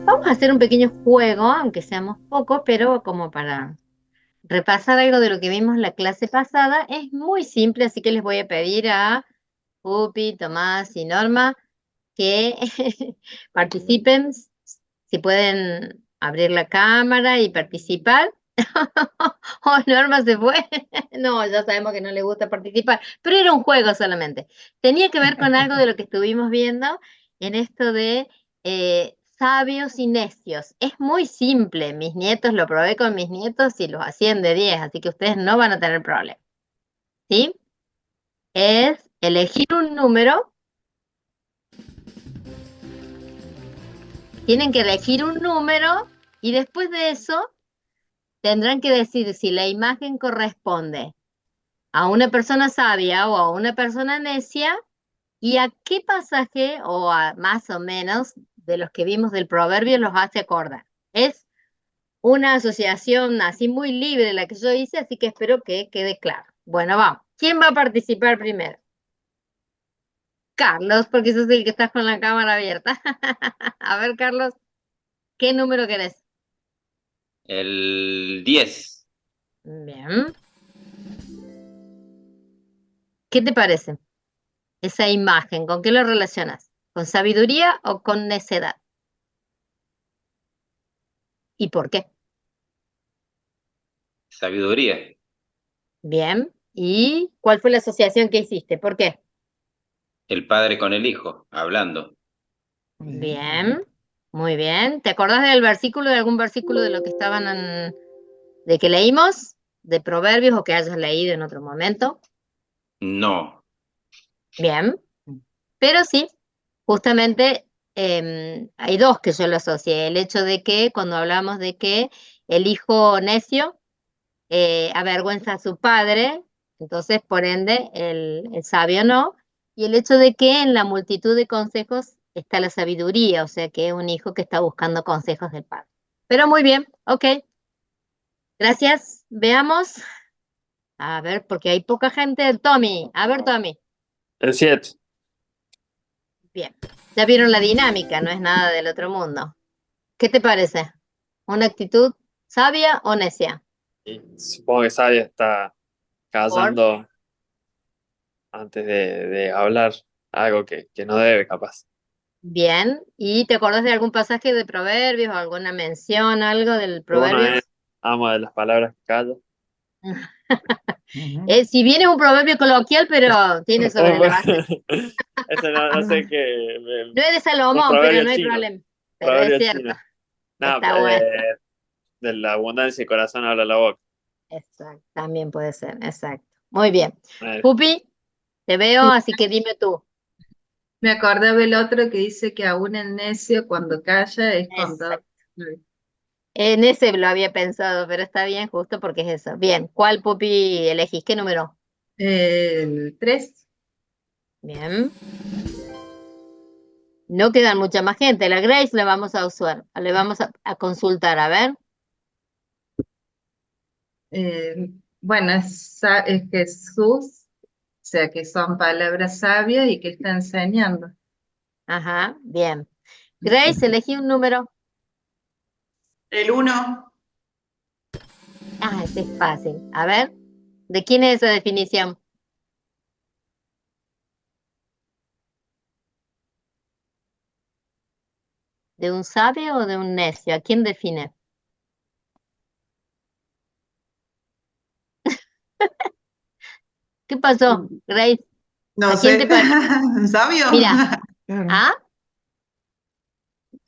Vamos a hacer un pequeño juego, aunque seamos pocos, pero como para repasar algo de lo que vimos la clase pasada. Es muy simple, así que les voy a pedir a Pupi, Tomás y Norma que participen, si pueden abrir la cámara y participar. Oh, Norma se fue. No, ya sabemos que no le gusta participar, pero era un juego solamente. Tenía que ver con algo de lo que estuvimos viendo en esto de sabios y necios. Es muy simple. Mis nietos, lo probé con mis nietos y los hacían de 10, así que ustedes no van a tener problema. ¿Sí? Es elegir un número. Tienen que elegir un número y después de eso tendrán que decir si la imagen corresponde a una persona sabia o a una persona necia y a qué pasaje o a más o menos de los que vimos del proverbio los hace acordar. Es una asociación así muy libre la que yo hice, así que espero que quede claro. Bueno, vamos. ¿Quién va a participar primero? Carlos, porque sos el que estás con la cámara abierta. A ver, Carlos, ¿qué número querés? El 10. Bien. ¿Qué te parece esa imagen? ¿Con qué lo relacionas? ¿Con sabiduría o con necedad? ¿Y por qué? Sabiduría. Bien. ¿Y cuál fue la asociación que hiciste? ¿Por qué? El padre con el hijo, hablando. Bien. Muy bien. ¿Te acordás del versículo, de algún versículo de lo que de que leímos? ¿De Proverbios o que hayas leído en otro momento? No. Bien. Pero sí, justamente hay dos que yo lo asocié. El hecho de que cuando hablamos de que el hijo necio avergüenza a su padre, entonces por ende el sabio no, y el hecho de que en la multitud de consejos está la sabiduría, o sea que es un hijo que está buscando consejos del padre. Pero muy bien, ok, gracias. Veamos, a ver, porque hay poca gente. Tommy, a ver, Tommy, El 7. bien, ya vieron la dinámica, no es nada del otro mundo. ¿Qué te parece? ¿Una actitud sabia o necia? Y supongo que Sabia está Por callando antes de hablar algo que no debe, capaz. Bien, ¿y te acordás de algún pasaje de Proverbios o alguna mención, algo del Uno es Proverbios? amo de las palabras que callo. Si bien es un proverbio coloquial, pero tiene sobre la base. Ese no sé qué. No es de Un Salomón, pero proverbio no hay chino. problema. Pero es Proverbio cierto, chino. No, está bueno. de la abundancia del corazón habla la boca. Exacto, también puede ser, exacto. Muy bien. Eh, Pupi, te veo, Sí, así que dime tú. me acordaba el otro que dice que aún el necio cuando calla es contado. Exacto. En ese lo había pensado, pero está bien, justo porque es eso. Bien, ¿cuál Pupi elegís? ¿Qué número? El 3. Bien. No quedan mucha más gente. La Grace la vamos a usar, le vamos a consultar, a ver. Bueno, es Jesús, o sea que son palabras sabias y que está enseñando. Ajá, bien. Grace, elegí un número. El uno. Ah, ese es fácil. A ver, ¿de quién es esa definición? ¿De un sabio o de un necio? ¿A quién define? ¿Qué pasó, Grace? No ¿A quién te sé, parece? ¿sabio? Mira, Claro. ah,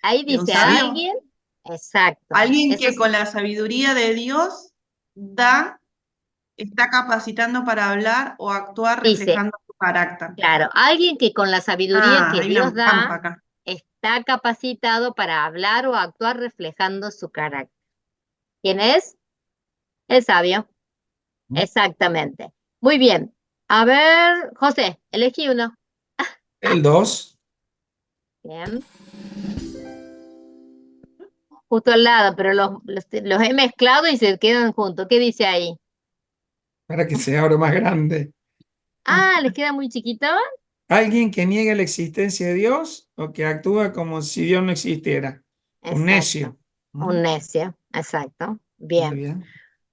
ahí ¿De un dice sabio? alguien. Exacto. Alguien Eso que es, con la sabiduría de Dios da, está capacitando para hablar o actuar dice, reflejando su carácter. claro, alguien que con la sabiduría Ah, que hay Dios una trampa da acá. está capacitado para hablar o actuar reflejando su carácter. ¿Quién es? El sabio. Exactamente. Muy bien. A ver, José, elegí uno. El 2. Bien. Justo al lado, pero los he mezclado y se quedan juntos. ¿Qué dice ahí? Para que sea ahora más grande. Ah, ¿les queda muy chiquito? Alguien que niega la existencia de Dios o que actúa como si Dios no existiera. Un exacto. necio. Un necio, exacto. Muy Bien. bien.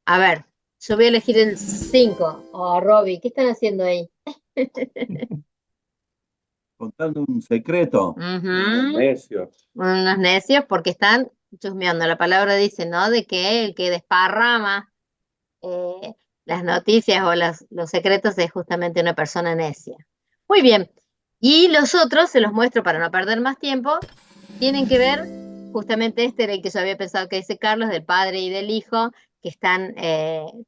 A ver, yo voy a elegir el 5. Oh, Robbie, ¿qué están haciendo ahí? Contando un secreto. Ujú. Necios. Unos necios porque están chusmeando. La palabra dice, ¿no? De que el que desparrama eh, las noticias o los secretos es justamente una persona necia. Muy bien. Y los otros, se los muestro para no perder más tiempo, tienen que ver, justamente este era el que yo había pensado que dice Carlos, del padre y del hijo, que están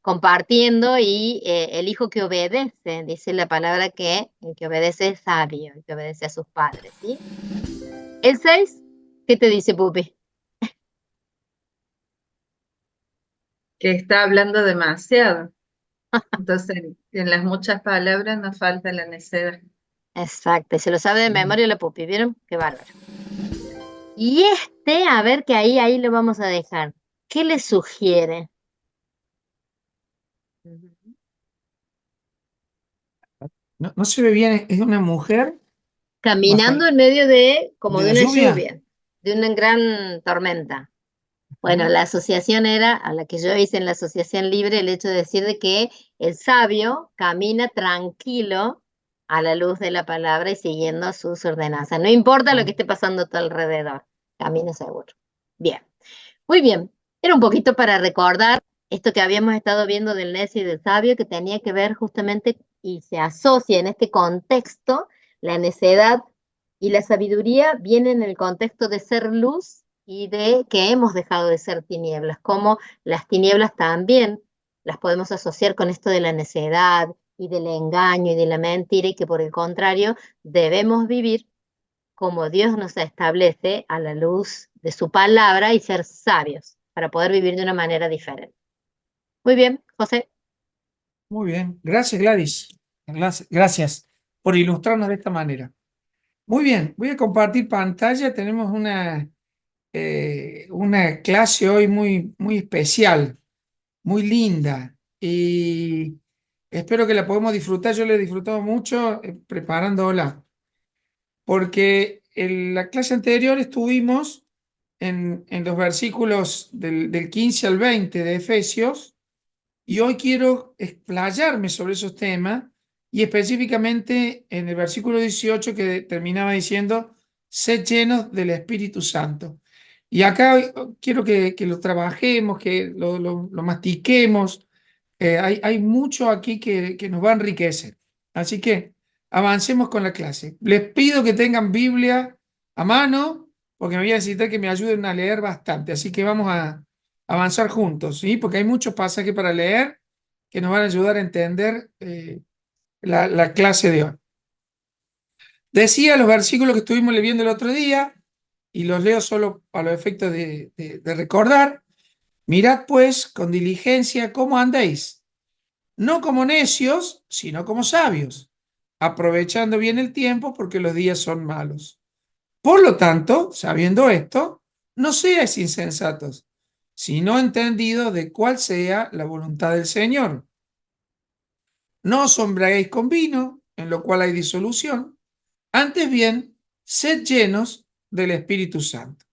compartiendo y el hijo que obedece, dice la palabra que el que obedece es sabio, el que obedece a sus padres, ¿sí? El 6, ¿qué te dice Pupi? Que está hablando demasiado. Entonces, en las muchas palabras nos falta la necedad. Exacto, y se lo sabe de memoria la Pupi, ¿vieron? Qué bárbaro. Y este, a ver que ahí lo vamos a dejar. ¿Qué le sugiere? Ujú. No, no se ve bien, es una mujer bajo Caminando en medio de, como de de la una lluvia. lluvia, de una gran tormenta. Bueno, Ah, la asociación era, a la que yo hice en la asociación libre, el hecho de decir de que el sabio camina tranquilo a la luz de la palabra y siguiendo sus ordenanzas. No importa lo que esté pasando a tu alrededor, camina seguro. Bien, muy bien. Era un poquito para recordar esto que habíamos estado viendo del necio y del sabio, que tenía que ver justamente y se asocia en este contexto, la necedad y la sabiduría vienen en el contexto de ser luz y de que hemos dejado de ser tinieblas, como las tinieblas también las podemos asociar con esto de la necedad y del engaño y de la mentira, y que por el contrario debemos vivir como Dios nos establece a la luz de su palabra y ser sabios para poder vivir de una manera diferente. Muy bien, José. muy bien. Gracias, Gladys. Gracias por ilustrarnos de esta manera. Muy bien, voy a compartir pantalla. Tenemos una clase hoy muy, muy especial, muy linda, y espero que la podamos disfrutar. Yo la he disfrutado mucho preparándola, porque en la clase anterior estuvimos en los versículos del 15 al 20 de Efesios, y hoy quiero explayarme sobre esos temas, y específicamente en el versículo 18 que terminaba diciendo, sed llenos del Espíritu Santo. Y acá quiero que lo trabajemos, que lo mastiquemos. Hay mucho aquí que nos va a enriquecer. Así que avancemos con la clase. Les pido que tengan Biblia a mano, porque me voy a necesitar que me ayuden a leer bastante. Así que vamos a avanzar juntos, ¿sí? Porque hay muchos pasajes para leer que nos van a ayudar a entender la clase de hoy. Decía los versículos que estuvimos leyendo el otro día, y los leo solo a los efectos de recordar. Mirad pues con diligencia cómo andéis, no como necios, sino como sabios, aprovechando bien el tiempo, porque los días son malos. Por lo tanto, sabiendo esto, no seáis insensatos, sino entendidos de cuál sea la voluntad del Señor. No os embriaguéis con vino, en lo cual hay disolución, antes bien, sed llenos del Espíritu Santo.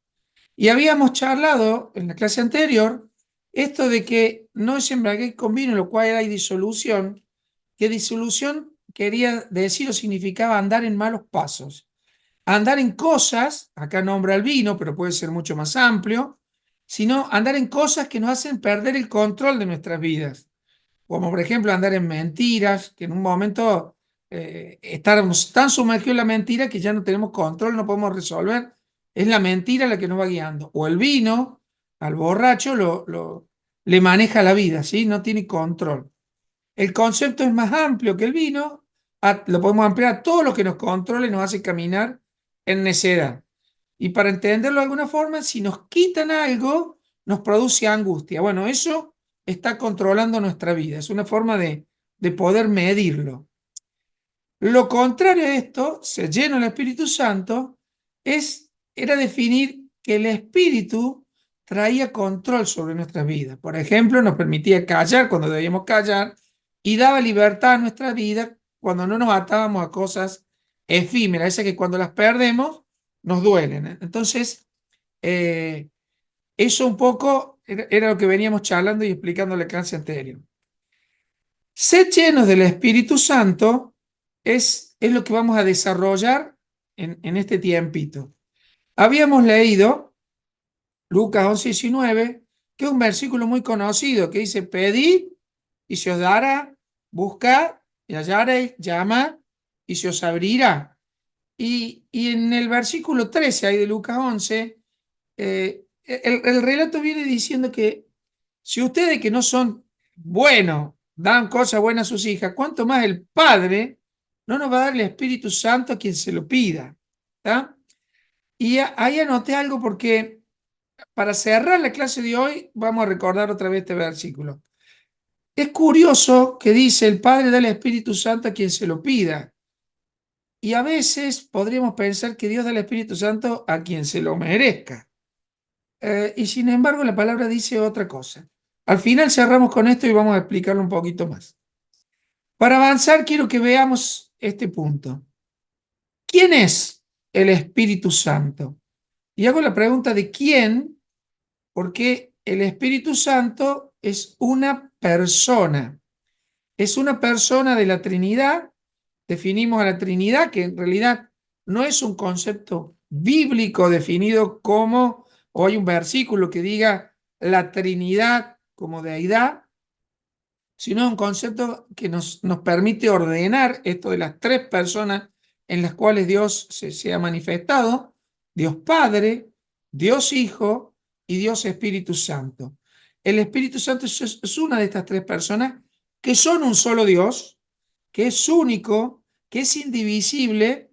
Y habíamos charlado en la clase anterior esto de que no os embriaguéis con vino, en lo cual hay disolución, que disolución quería decir o significaba andar en malos pasos. Andar en cosas, acá nombra el vino, pero puede ser mucho más amplio, sino andar en cosas que nos hacen perder el control de nuestras vidas, como por ejemplo andar en mentiras, que en un momento estamos tan sumergidos en la mentira que ya no tenemos control, no podemos resolver, es la mentira la que nos va guiando, o el vino, al borracho le maneja la vida, ¿sí? No tiene control. El concepto es más amplio que el vino, lo podemos ampliar a todo lo que nos controla y nos hace caminar en necedad. Y para entenderlo de alguna forma, si nos quitan algo, nos produce angustia. Bueno, eso está controlando nuestra vida. Es una forma de poder medirlo. Lo contrario a esto, se llena el Espíritu Santo, era definir que el Espíritu traía control sobre nuestras vidas. Por ejemplo, nos permitía callar cuando debíamos callar y daba libertad a nuestra vida cuando no nos atábamos a cosas efímeras, esas que cuando las perdemos nos duelen. Entonces, Eh, Eso un poco era lo que veníamos charlando y explicando en la clase anterior. Ser llenos del Espíritu Santo es lo que vamos a desarrollar en este tiempito. Habíamos leído Lucas 11:19, que es un versículo muy conocido, que dice: pedid y se os dará, buscad y hallaréis, llamad y se os abrirá. Y en el versículo 13 ahí de Lucas 11, el relato viene diciendo que si ustedes que no son buenos dan cosas buenas a sus hijas, ¿cuánto más el Padre no nos va a dar el Espíritu Santo a quien se lo pida? ¿Está? Y ahí anoté algo porque para cerrar la clase de hoy vamos a recordar otra vez este versículo. Es curioso que dice: el Padre da el Espíritu Santo a quien se lo pida. Y a veces podríamos pensar que Dios da el Espíritu Santo a quien se lo merezca. Y sin embargo la palabra dice otra cosa. Al final cerramos con esto y vamos a explicarlo un poquito más. Para avanzar quiero que veamos este punto. ¿Quién es el Espíritu Santo? Y hago la pregunta de quién, porque el Espíritu Santo es una persona. Es una persona de la Trinidad. Definimos a la Trinidad, que en realidad no es un concepto bíblico definido como, o hay un versículo que diga la Trinidad como deidad, sino un concepto que nos permite ordenar esto de las tres personas en las cuales Dios se ha manifestado: Dios Padre, Dios Hijo y Dios Espíritu Santo. El Espíritu Santo es una de estas tres personas que son un solo Dios, que es único, que es indivisible,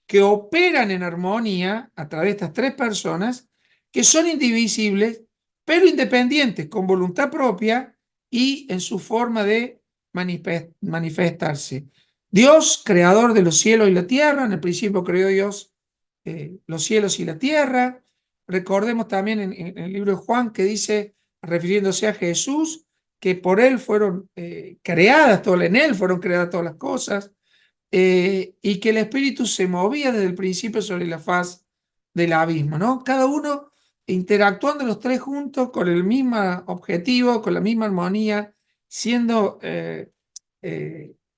que operan en armonía a través de estas tres personas, que son indivisibles, pero independientes, con voluntad propia y en su forma de manifestarse. Dios, creador de los cielos y la tierra. En el principio creó Dios los cielos y la tierra. Recordemos también en el libro de Juan que dice, refiriéndose a Jesús, que por él fueron creadas todas, en él fueron creadas todas las cosas, y que el Espíritu se movía desde el principio sobre la faz del abismo, ¿no? Cada uno interactuando los tres juntos con el mismo objetivo, con la misma armonía, siendo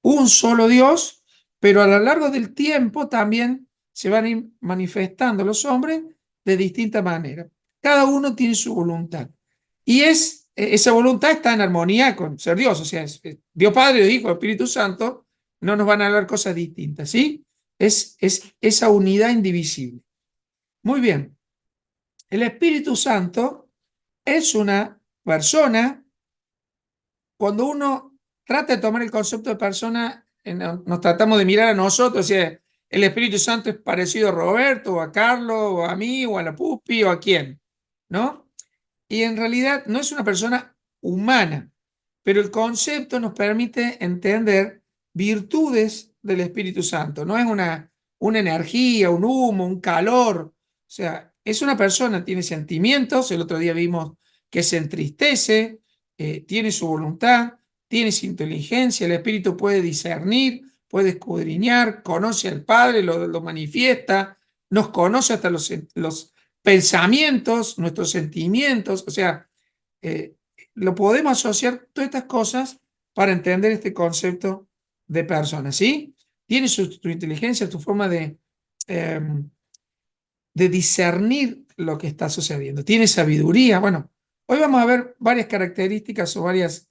un solo Dios, pero a lo largo del tiempo también se van a ir manifestando los hombres de distinta manera. Cada uno tiene su voluntad. Y esa voluntad está en armonía con ser Dios, o sea, es Dios Padre, Dios Hijo, Espíritu Santo, no nos van a hablar cosas distintas, ¿sí? Es esa unidad indivisible. Muy bien. El Espíritu Santo es una persona. Cuando uno trata de tomar el concepto de persona, nos tratamos de mirar a nosotros, o sea, el Espíritu Santo es parecido a Roberto, o a Carlos, o a mí, o a la Pupi, o a quién, ¿no? Y en realidad no es una persona humana, pero el concepto nos permite entender virtudes del Espíritu Santo. No es una energía, un humo, un calor. O sea, es una persona, tiene sentimientos. El otro día vimos que se entristece, tiene su voluntad, tiene su inteligencia. El Espíritu puede discernir, puede escudriñar, conoce al Padre, lo manifiesta, nos conoce hasta los pensamientos, nuestros sentimientos. O sea, lo podemos asociar todas estas cosas para entender este concepto de persona, ¿sí? Tiene su inteligencia, su forma de discernir lo que está sucediendo. Tiene sabiduría. Bueno, hoy vamos a ver varias características o varias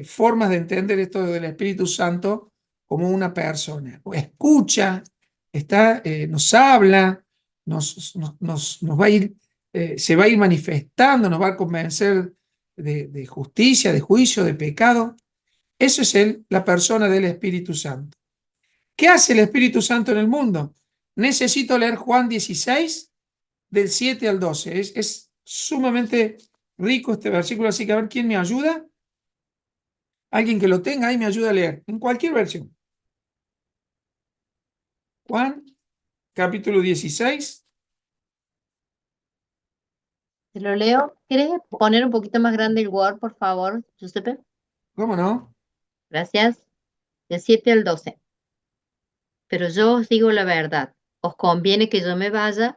formas de entender esto del Espíritu Santo como una persona. O escucha, nos habla, nos va a ir, se va a ir manifestando, nos va a convencer de justicia, de juicio, de pecado. Eso es la persona del Espíritu Santo. ¿Qué hace el Espíritu Santo en el mundo? Necesito leer Juan 16, del 7 al 12. Es sumamente rico este versículo, así que a ver quién me ayuda. Alguien que lo tenga ahí me ayuda a leer, en cualquier versión. Juan, capítulo 16. Te lo leo. ¿Quieres poner un poquito más grande el Word, por favor, Giuseppe? ¿Cómo no? Gracias. Del 7 al 12. Pero yo os digo la verdad. Os conviene que yo me vaya,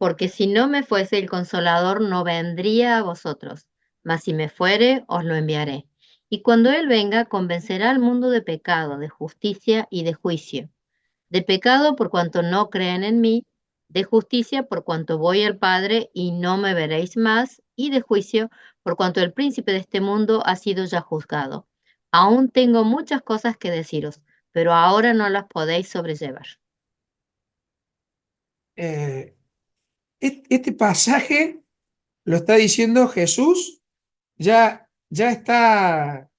porque si no me fuese el Consolador no vendría a vosotros, mas si me fuere, os lo enviaré. Y cuando Él venga, convencerá al mundo de pecado, de justicia y de juicio. De pecado por cuanto no creen en mí, de justicia por cuanto voy al Padre y no me veréis más, y de juicio por cuanto el príncipe de este mundo ha sido ya juzgado. Aún tengo muchas cosas que deciros, pero ahora no las podéis sobrellevar. Eh, este pasaje lo está diciendo Jesús, ya está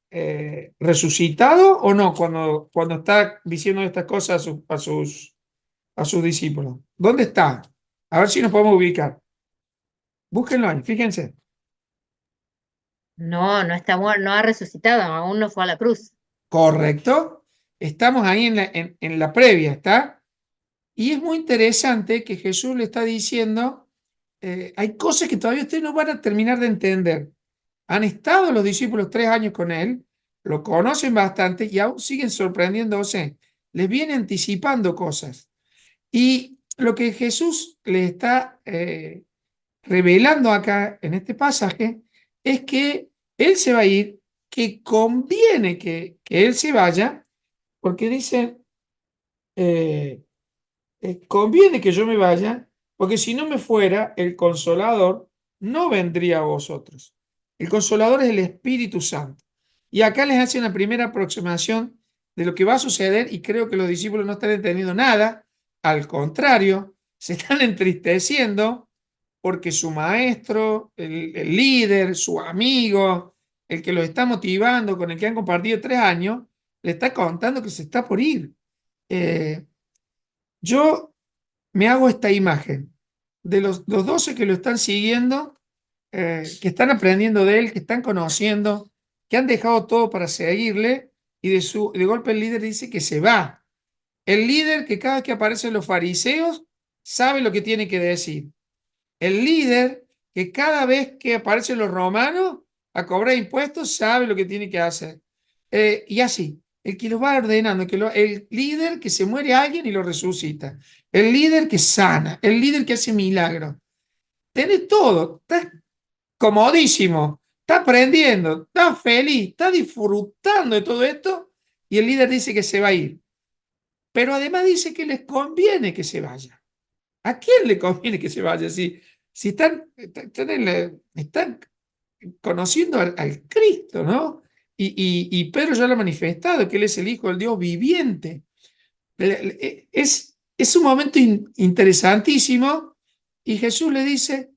resucitado o no cuando está diciendo estas cosas a sus discípulos. ¿Dónde está? A ver si nos podemos ubicar. Búsquenlo ahí, fíjense. No, no está muerto, no ha resucitado, aún no fue a la cruz. Correcto. Estamos ahí en la previa, ¿está? Y es muy interesante que Jesús le está diciendo, hay cosas que todavía ustedes no van a terminar de entender. Han estado los discípulos 3 años con él, lo conocen bastante y aún siguen sorprendiéndose. Les viene anticipando cosas. Y lo que Jesús le está revelando acá en este pasaje es que él se va a ir, que conviene que él se vaya, porque dice, eh, conviene que yo me vaya, porque si no me fuera, el Consolador no vendría a vosotros. El Consolador es el Espíritu Santo. Y acá les hace una primera aproximación de lo que va a suceder y creo que los discípulos no están entendiendo nada. Al contrario, se están entristeciendo porque su maestro, el líder, su amigo, el que los está motivando, con el que han compartido 3 años, le está contando que se está por ir. Yo me hago esta imagen de los 12 que lo están siguiendo, que están aprendiendo de él, que están conociendo, que han dejado todo para seguirle, y de golpe el líder dice que se va. El líder que cada vez que aparecen los fariseos sabe lo que tiene que decir. El líder que cada vez que aparecen los romanos a cobrar impuestos sabe lo que tiene que hacer. Y así, el que los va ordenando, el líder que se muere alguien y lo resucita, el líder que sana, el líder que hace milagros. Tenés todo, estás comodísimo, está aprendiendo, está feliz, está disfrutando de todo esto y el líder dice que se va a ir. Pero además dice que les conviene que se vaya. ¿A quién le conviene que se vaya? Si están conociendo al Cristo, ¿no? Y Pedro ya lo ha manifestado, que Él es el Hijo del Dios viviente. Es un momento interesantísimo y Jesús le dice,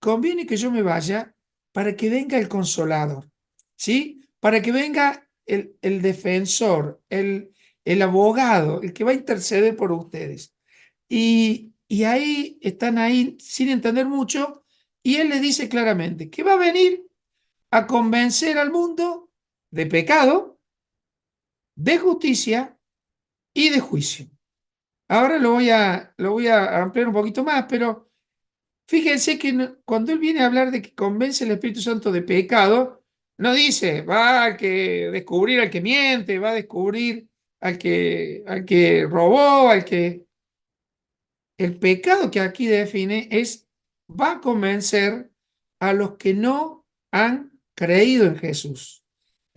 conviene que yo me vaya para que venga el Consolador, ¿sí? Para que venga el defensor, el abogado, el que va a interceder por ustedes. Y ahí están ahí sin entender mucho y Él les dice claramente que va a venir a convencer al mundo de pecado, de justicia y de juicio. Ahora lo voy a ampliar un poquito más, pero fíjense que cuando él viene a hablar de que convence al Espíritu Santo de pecado, no dice, va a descubrir al que miente, va a descubrir al que robó, al que... El pecado que aquí define va a convencer a los que no han creído en Jesús.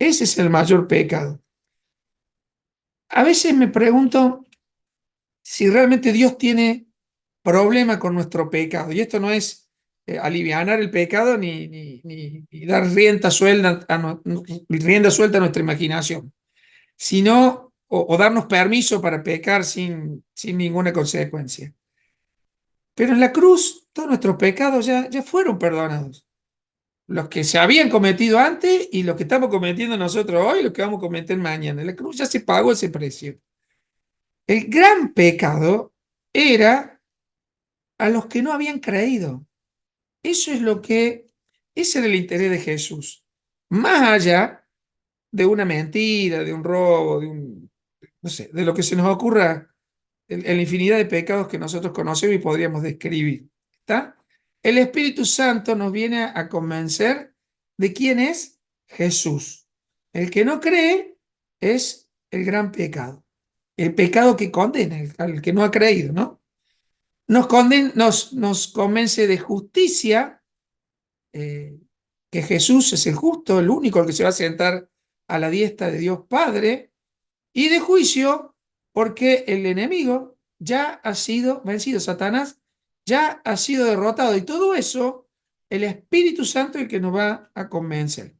Ese es el mayor pecado. A veces me pregunto si realmente Dios tiene problema con nuestro pecado. Y esto no es alivianar el pecado ni dar rienda suelta a nuestra imaginación, sino o darnos permiso para pecar sin ninguna consecuencia. Pero en la cruz todos nuestros pecados ya fueron perdonados. Los que se habían cometido antes y los que estamos cometiendo nosotros hoy, los que vamos a cometer mañana. En la cruz ya se pagó ese precio. El gran pecado era a los que no habían creído. Ese era el interés de Jesús. Más allá de una mentira, de un robo, no sé, de lo que se nos ocurra en la infinidad de pecados que nosotros conocemos y podríamos describir. ¿Está? El Espíritu Santo nos viene a convencer de quién es Jesús. El que no cree es el gran pecado. El pecado que condena, al que no ha creído, ¿no? nos convence de justicia, que Jesús es el justo, el único el que se va a sentar a la diestra de Dios Padre, y de juicio, porque el enemigo ya ha sido vencido, Satanás ya ha sido derrotado, y todo eso, el Espíritu Santo es el que nos va a convencer.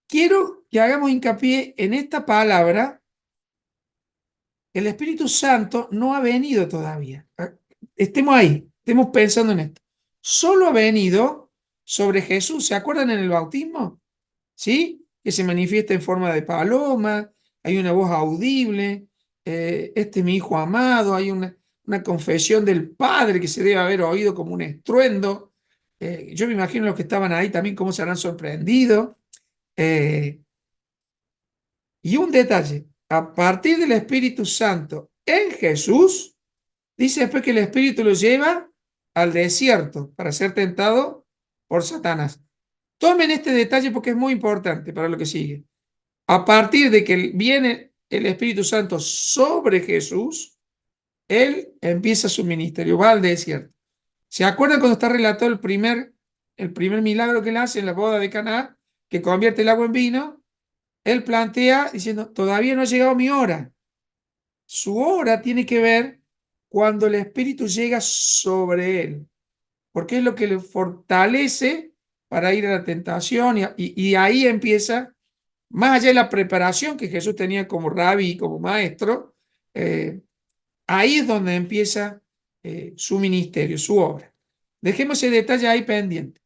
Quiero que hagamos hincapié en esta palabra. El Espíritu Santo no ha venido todavía. Estemos ahí, estemos pensando en esto. Solo ha venido sobre Jesús. ¿Se acuerdan en el bautismo? ¿Sí? Que se manifiesta en forma de paloma, hay una voz audible, este es mi hijo amado, hay una confesión del Padre que se debe haber oído como un estruendo. Yo me imagino los que estaban ahí también cómo se habrán sorprendido. Y un detalle, a partir del Espíritu Santo en Jesús, dice después que el Espíritu lo lleva al desierto para ser tentado por Satanás. Tomen este detalle porque es muy importante para lo que sigue. A partir de que viene el Espíritu Santo sobre Jesús, él empieza su ministerio, va al desierto. ¿Se acuerdan cuando está relatado el primer milagro que él hace en la boda de Caná, que convierte el agua en vino? Él plantea diciendo, todavía no ha llegado mi hora. Su hora tiene que ver cuando el Espíritu llega sobre él, porque es lo que le fortalece para ir a la tentación, y ahí empieza, más allá de la preparación que Jesús tenía como rabí, como maestro, ahí es donde empieza su ministerio, su obra. Dejemos ese detalle ahí pendiente.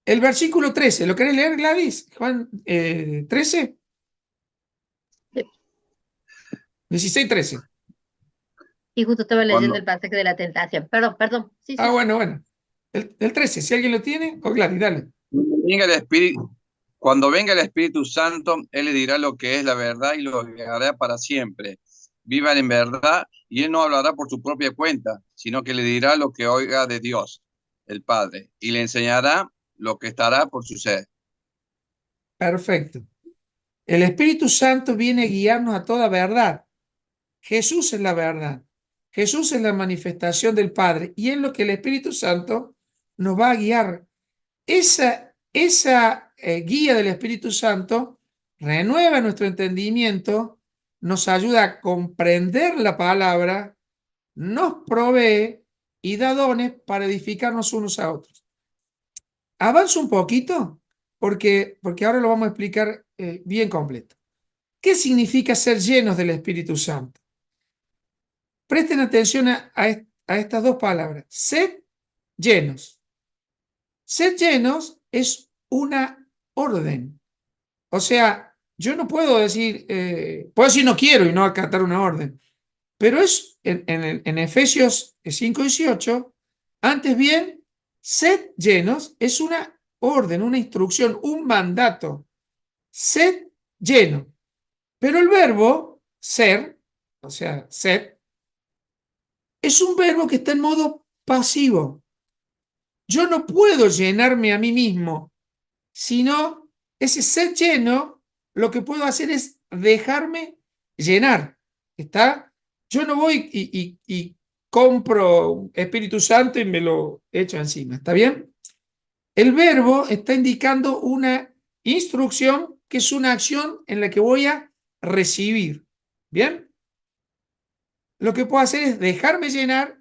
El versículo 13, ¿lo querés leer, Gladys? Juan 13. 16, 13. Y justo estaba leyendo Cuando, el pasaje de la tentación. Perdón. Sí, Ah, sí. bueno. El 13, si alguien lo tiene, o Gladys, dale. Cuando venga el Espíritu Santo, Él le dirá lo que es la verdad y lo guiará para siempre. Vivan en verdad y Él no hablará por su propia cuenta, sino que le dirá lo que oiga de Dios, el Padre, y le enseñará lo que estará por suceder. Perfecto. El Espíritu Santo viene a guiarnos a toda verdad. Jesús es la verdad. Jesús es la manifestación del Padre. Y es lo que el Espíritu Santo nos va a guiar. Esa guía del Espíritu Santo renueva nuestro entendimiento, nos ayuda a comprender la palabra, nos provee y da dones para edificarnos unos a otros. Avanzo un poquito porque ahora lo vamos a explicar bien completo. ¿Qué significa ser llenos del Espíritu Santo? Presten atención a estas dos palabras. Sed llenos. Ser llenos es una orden. O sea, yo no puedo decir, puedo decir no quiero y no acatar una orden, pero es en Efesios 5:18, antes bien, sed llenos es una orden, una instrucción, un mandato. Sed lleno. Pero el verbo ser, o sea, sed, es un verbo que está en modo pasivo. Yo no puedo llenarme a mí mismo, sino ese ser lleno, lo que puedo hacer es dejarme llenar. ¿Está? Yo no voy y compro Espíritu Santo y me lo echo encima. ¿Está bien? El verbo está indicando una instrucción que es una acción en la que voy a recibir. ¿Bien? Lo que puedo hacer es dejarme llenar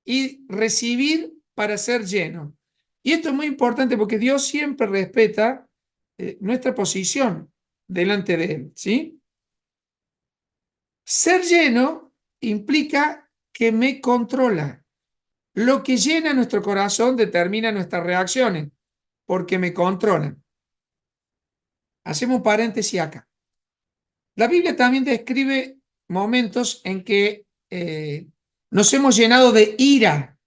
y recibir para ser lleno. Y esto es muy importante porque Dios siempre respeta nuestra posición delante de Él, ¿sí? Ser lleno implica que me controla. Lo que llena nuestro corazón determina nuestras reacciones, porque me controlan. Hacemos un paréntesis acá. La Biblia también describe momentos en que nos hemos llenado de ira.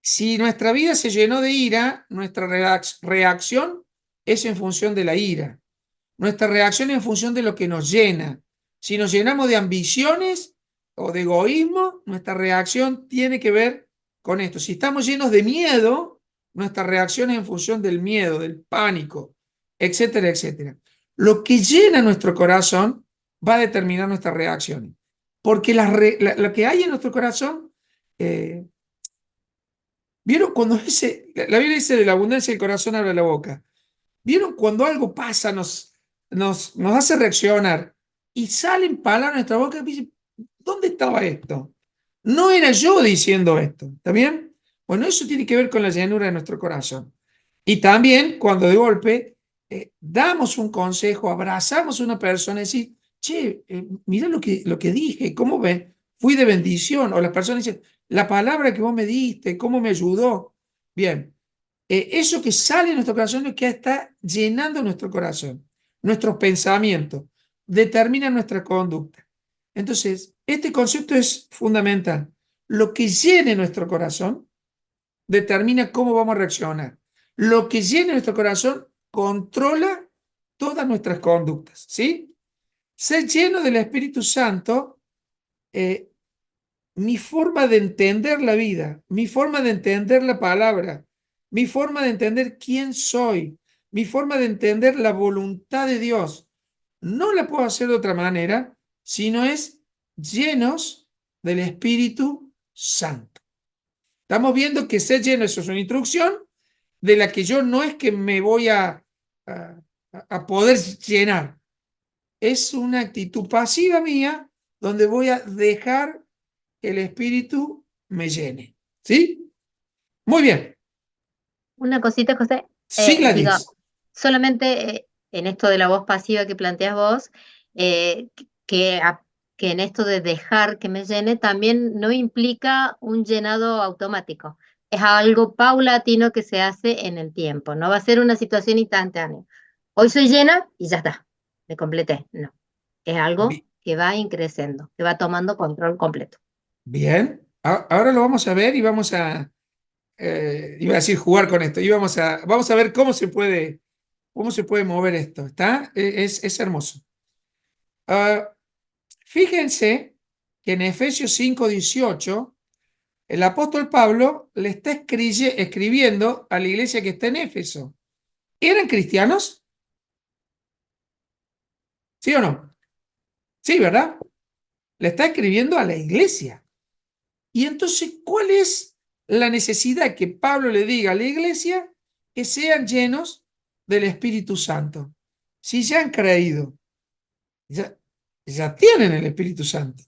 Si nuestra vida se llenó de ira, nuestra reacción es en función de la ira. Nuestra reacción es en función de lo que nos llena. Si nos llenamos de ambiciones o de egoísmo, nuestra reacción tiene que ver con esto. Si estamos llenos de miedo, nuestra reacción es en función del miedo, del pánico, etcétera, etcétera. Lo que llena nuestro corazón va a determinar nuestras reacciones. Porque lo que hay en nuestro corazón, eh, ¿vieron cuando la Biblia dice de la abundancia del corazón abre la boca? ¿Vieron cuando algo pasa, nos hace reaccionar y salen palabras de nuestra boca y dicen, ¿dónde estaba esto? No era yo diciendo esto, ¿está bien? Bueno, eso tiene que ver con la llenura de nuestro corazón. Y también cuando de golpe damos un consejo, abrazamos a una persona y decimos, che, mira lo que dije, ¿cómo ves? Fui de bendición. O las personas dicen, la palabra que vos me diste, ¿cómo me ayudó? Bien, eso que sale de nuestro corazón es lo que está llenando nuestro corazón, nuestros pensamientos, determina nuestra conducta. Entonces, este concepto es fundamental. Lo que llene nuestro corazón determina cómo vamos a reaccionar. Lo que llene nuestro corazón controla todas nuestras conductas, ¿sí? Ser lleno del Espíritu Santo, mi forma de entender la vida, mi forma de entender la palabra, mi forma de entender quién soy, mi forma de entender la voluntad de Dios, no la puedo hacer de otra manera, sino es llenos del Espíritu Santo. Estamos viendo que ser lleno, eso es una instrucción de la que yo no es que me voy a poder llenar. Es una actitud pasiva mía donde voy a dejar que el Espíritu me llene. ¿Sí? Muy bien. Una cosita, José, Sí, digo, Gladys. solamente en esto de la voz pasiva que planteas vos, eh, que, a- que en esto de dejar que me llene también no implica un llenado automático. Es algo paulatino que se hace en el tiempo. No va a ser una situación instantánea. Hoy soy llena y ya está, me completé. No, es algo que va increciendo, que va tomando control completo. Bien. Ahora lo vamos a ver y vamos iba a decir jugar con esto, y vamos a ver cómo se puede mover esto. ¿Está? Es hermoso. Fíjense que en Efesios 5:18 el apóstol Pablo le está escribiendo a la iglesia que está en Éfeso. ¿Eran cristianos? ¿Sí o no? Sí, ¿verdad? Le está escribiendo a la iglesia. Y entonces, ¿cuál es la necesidad que Pablo le diga a la iglesia? Que sean llenos del Espíritu Santo. Si ya han creído, ya tienen el Espíritu Santo.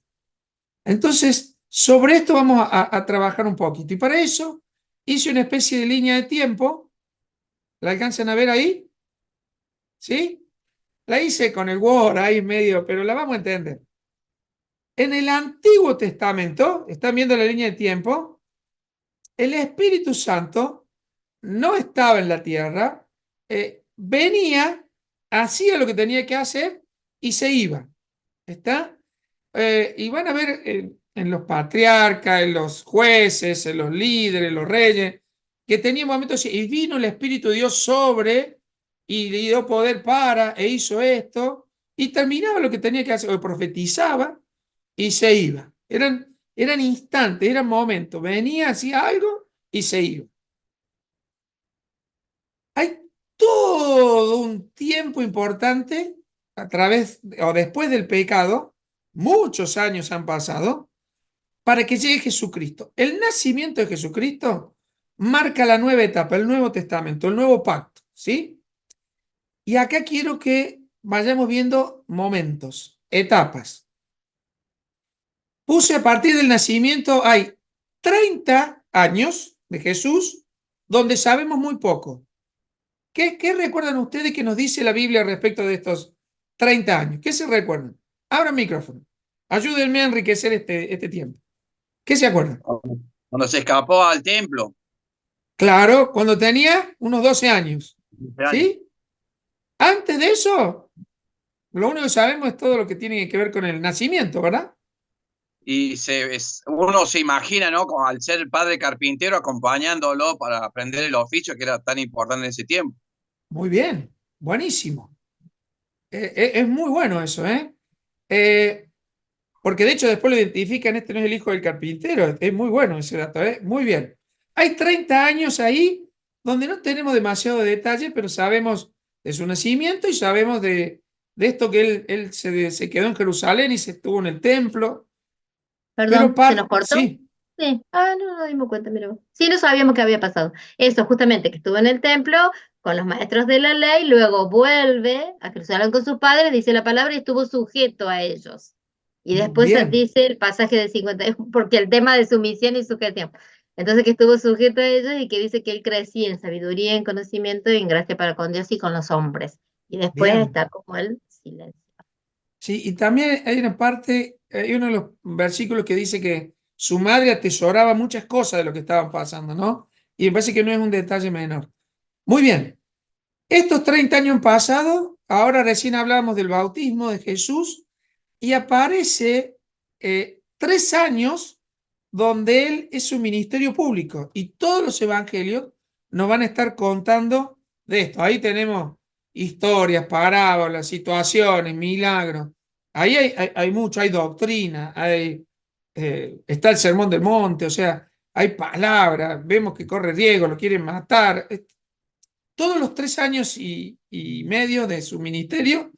Entonces, sobre esto vamos a trabajar un poquito. Y para eso hice una especie de línea de tiempo. ¿La alcanzan a ver ahí? ¿Sí? La hice con el Word ahí medio, pero la vamos a entender. En el Antiguo Testamento, ¿están viendo la línea de tiempo? El Espíritu Santo no estaba en la tierra, venía, hacía lo que tenía que hacer y se iba. ¿Está? Y van a ver en los patriarcas, en los jueces, en los líderes, los reyes, que tenían momentos y vino el Espíritu de Dios sobre y le dio poder e hizo esto y terminaba lo que tenía que hacer, o profetizaba y se iba. Eran instantes, eran momentos. Venía, hacía algo y se iba. Hay todo un tiempo importante a través o después del pecado, muchos años han pasado, para que llegue Jesucristo. El nacimiento de Jesucristo marca la nueva etapa, el Nuevo Testamento, el nuevo pacto, ¿sí? Y acá quiero que vayamos viendo momentos, etapas. Puse a partir del nacimiento, hay 30 años de Jesús donde sabemos muy poco. ¿Qué recuerdan ustedes que nos dice la Biblia respecto de estos 30 años? ¿Qué se recuerdan? Abran micrófono. Ayúdenme a enriquecer este tiempo. ¿Qué se acuerdan? Cuando se escapó al templo, Claro, cuando tenía unos 12 años. 15 años. ¿Sí? Antes de eso, lo único que sabemos es todo lo que tiene que ver con el nacimiento, ¿verdad? Y uno se imagina, ¿no? Como al ser el padre carpintero acompañándolo para aprender el oficio que era tan importante en ese tiempo. Muy bien, buenísimo. Es muy bueno eso, ¿eh? Porque de hecho después lo identifican, este no es el hijo del carpintero, es muy bueno ese dato, ¿eh? Muy bien. Hay 30 años ahí donde no tenemos demasiado detalle, pero sabemos de su nacimiento y sabemos de esto que él se quedó en Jerusalén y se estuvo en el templo. Pero Perdón, ¿se nos cortó? sí, Sí. Ah, no, no dimos cuenta, mira vos. Sí, no sabíamos qué había pasado. Eso, justamente, que estuvo en el templo con los maestros de la ley, luego vuelve a cruzarlo con sus padres, dice la palabra y estuvo sujeto a ellos. Y después bien, dice el pasaje de 51, porque el tema de sumisión y sujeción. Entonces que estuvo sujeto a ellos y que dice que él crecía en sabiduría, en conocimiento y en gracia para con Dios y con los hombres. Y después bien. está como el silencio. Sí, y también hay una parte, hay uno de los versículos que dice que su madre atesoraba muchas cosas de lo que estaban pasando, ¿no? Y me parece que no es un detalle menor. Muy bien, estos 30 años han pasado, ahora recién hablábamos del bautismo de Jesús y aparece 3 años donde él es un ministerio público y todos los evangelios nos van a estar contando de esto. Ahí tenemos historias, parábolas, situaciones, milagros. Ahí hay mucho, hay doctrina, está el sermón del monte, o sea, hay palabras, vemos que corre riesgo, lo quieren matar. Todos los 3 años y medio de su ministerio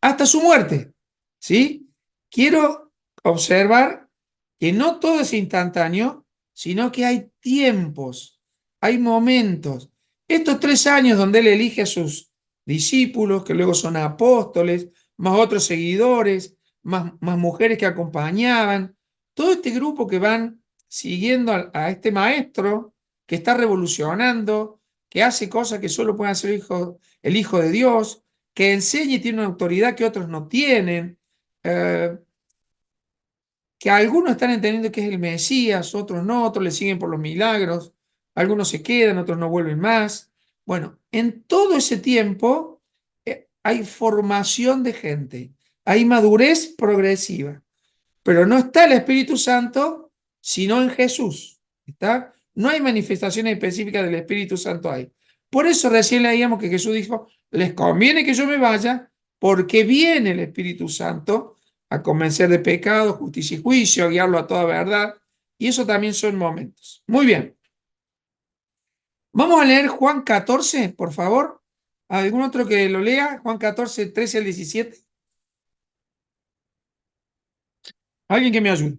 hasta su muerte, ¿sí? Quiero observar que no todo es instantáneo, sino que hay tiempos, hay momentos. Estos 3 años donde él elige a sus discípulos, que luego son apóstoles, más otros seguidores, más mujeres que acompañaban, todo este grupo que van siguiendo a este maestro que está revolucionando, que hace cosas que solo puede hacer el Hijo de Dios, que enseña y tiene una autoridad que otros no tienen, eh, que algunos están entendiendo que es el Mesías, otros no, otros le siguen por los milagros, algunos se quedan, otros no vuelven más. Bueno, en todo ese tiempo hay formación de gente, hay madurez progresiva, pero no está el Espíritu Santo sino en Jesús. ¿Está? No hay manifestaciones específicas del Espíritu Santo ahí. Por eso recién leíamos que Jesús dijo, les conviene que yo me vaya porque viene el Espíritu Santo a convencer de pecado, justicia y juicio, a guiarlo a toda verdad. Y eso también son momentos. Muy bien. Vamos a leer Juan 14, por favor. ¿Algún otro que lo lea? Juan 14, 13 al 17. Alguien que me ayude.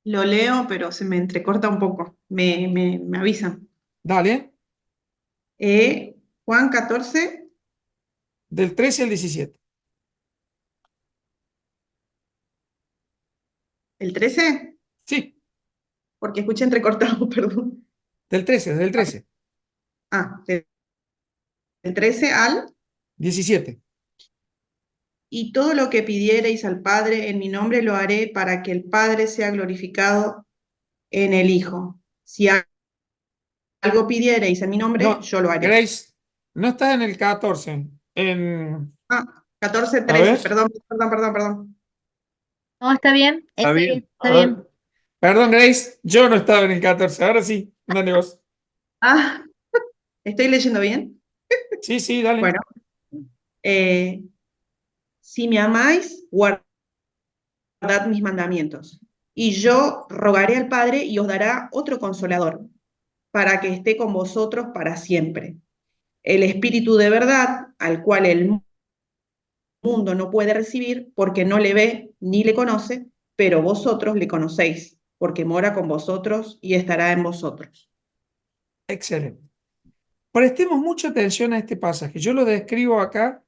Lo leo, pero se me entrecorta un poco. Me avisan. Dale, Juan 14, del 13 al 17. ¿el 13? Sí, Porque escuché entrecortado, perdón. del 13, desde el 13. Ah, del 13 al... 17. Y todo lo que pidiereis al Padre en mi nombre lo haré para que el Padre sea glorificado en el Hijo. Si algo pidiereis en mi nombre, No, yo lo haré. Grace, no está en el 14. Ah, 14, A 13, ver, perdón. No, está bien, Está está bien. bien, está bien. perdón, Grace, yo no estaba en el 14. Ahora sí, dale vos. Ah, ¿estoy leyendo bien? Sí, sí, dale. Bueno, eh, si me amáis, guardad mis mandamientos. Y yo rogaré al Padre y os dará otro consolador, para que esté con vosotros para siempre. El Espíritu de verdad, al cual el mundo no puede recibir porque no le ve ni le conoce, pero vosotros le conocéis, porque mora con vosotros y estará en vosotros. Excelente. Prestemos mucha atención a este pasaje. Yo lo describo acá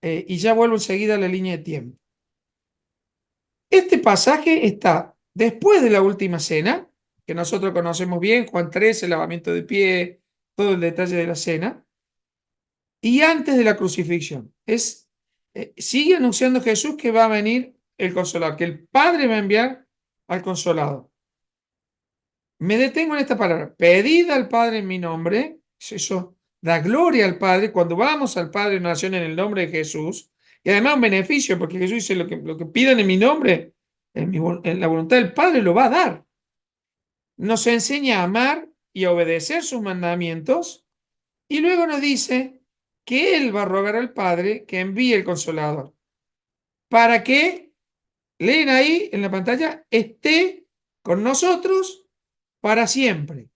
y ya vuelvo enseguida a la línea de tiempo. Este pasaje está después de la última cena, que nosotros conocemos bien, Juan 13, el lavamiento de pie, todo el detalle de la cena, y antes de la crucifixión. Sigue anunciando Jesús que va a venir el Consolador, que el Padre va a enviar al Consolador. Me detengo en esta palabra. Pedid al Padre en mi nombre. Eso da gloria al Padre. Cuando vamos al Padre en oración en el nombre de Jesús, y además un beneficio, porque Jesús dice lo que pidan en mi nombre, en la voluntad del Padre lo va a dar. Nos enseña a amar y a obedecer sus mandamientos, y luego nos dice que Él va a rogar al Padre que envíe el Consolador. Para que, leen ahí en la pantalla, esté con nosotros para siempre.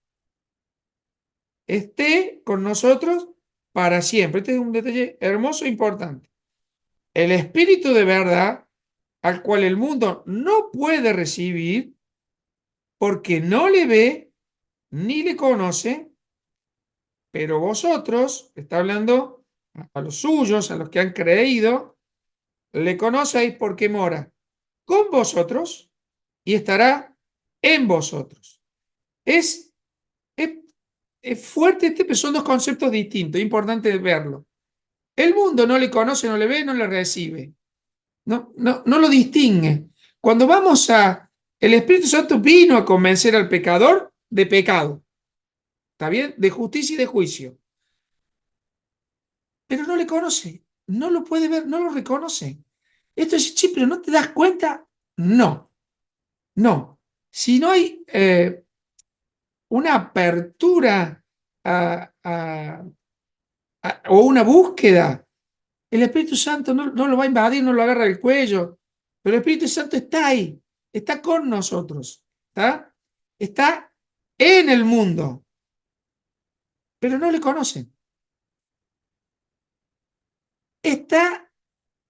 Esté con nosotros para siempre. Este es un detalle hermoso e importante. El Espíritu de verdad al cual el mundo no puede recibir porque no le ve ni le conoce, pero vosotros, está hablando a los suyos, a los que han creído, le conocéis porque mora con vosotros y estará en vosotros. Es, es, es fuerte, pero son dos conceptos distintos, importante verlo. El mundo no le conoce, no le ve, no le recibe. No lo distingue. Cuando vamos el Espíritu Santo vino a convencer al pecador de pecado, ¿está bien? De justicia y de juicio. Pero no le conoce, no lo puede ver, no lo reconoce. Esto es, sí, pero ¿no te das cuenta? No, no. Si no hay una apertura o una búsqueda, el Espíritu Santo no lo va a invadir, no lo agarra del cuello, pero el Espíritu Santo está ahí, está con nosotros, está en el mundo, pero no le conocen. Está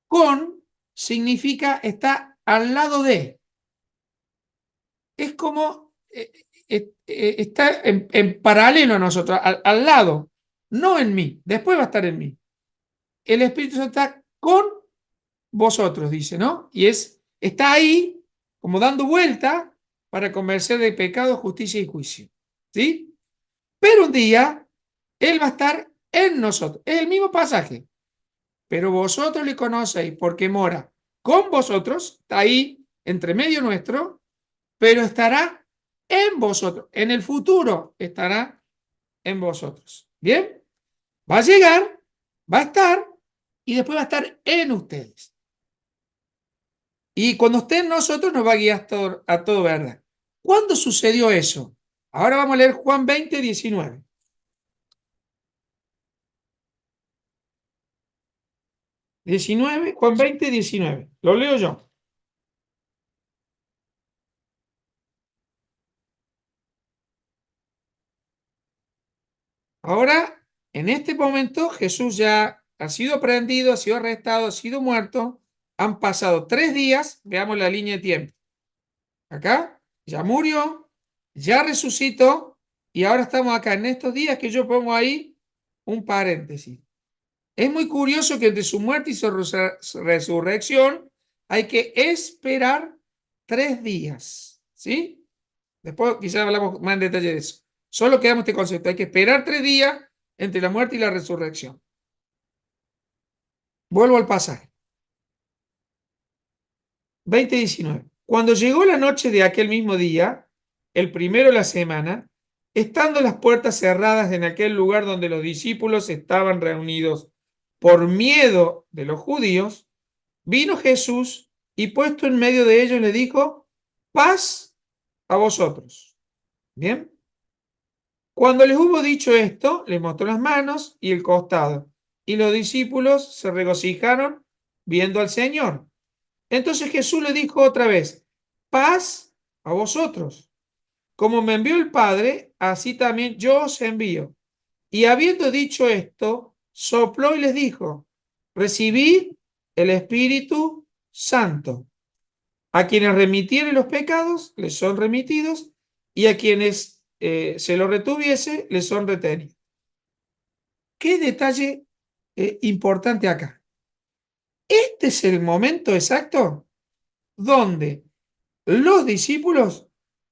con significa está al lado de. Es como está en paralelo a nosotros, al lado, no en mí, después va a estar en mí. El Espíritu Santo está con vosotros, dice, ¿no? Y está ahí, como dando vuelta para convencer de pecado, justicia y juicio, ¿sí? Pero un día, Él va a estar en nosotros. Es el mismo pasaje, pero vosotros le conocéis porque mora con vosotros, está ahí, entre medio nuestro, pero estará en vosotros. En el futuro estará en vosotros. ¿Bien? Va a llegar, va a estar, y después va a estar en ustedes. Y cuando esté en nosotros nos va a guiar a todo verdad. ¿Cuándo sucedió eso? Ahora vamos a leer Juan 20, 19. Juan 20, 19. Lo leo yo. Ahora, en este momento, Jesús ya ha sido prendido, ha sido arrestado, ha sido muerto. Han pasado 3 días. Veamos la línea de tiempo. Acá, ya murió, ya resucitó, y ahora estamos acá en estos días que yo pongo ahí un paréntesis. Es muy curioso que entre su muerte y su resurrección hay que esperar 3 días, ¿sí? Después quizás hablamos más en detalle de eso. Solo quedamos este concepto. Hay que esperar 3 días entre la muerte y la resurrección. Vuelvo al pasaje. 20:19. Cuando llegó la noche de aquel mismo día, el primero de la semana, estando las puertas cerradas en aquel lugar donde los discípulos estaban reunidos por miedo de los judíos, vino Jesús y puesto en medio de ellos le dijo: paz a vosotros. Bien. Cuando les hubo dicho esto, les mostró las manos y el costado, y los discípulos se regocijaron viendo al Señor. Entonces Jesús le dijo otra vez: paz a vosotros. Como me envió el Padre, así también yo os envío. Y habiendo dicho esto, sopló y les dijo: recibid el Espíritu Santo. A quienes remitieren los pecados, les son remitidos, y a quienes se lo retuviese, les son retenidos. Qué detalle importante acá. Este es el momento exacto donde los discípulos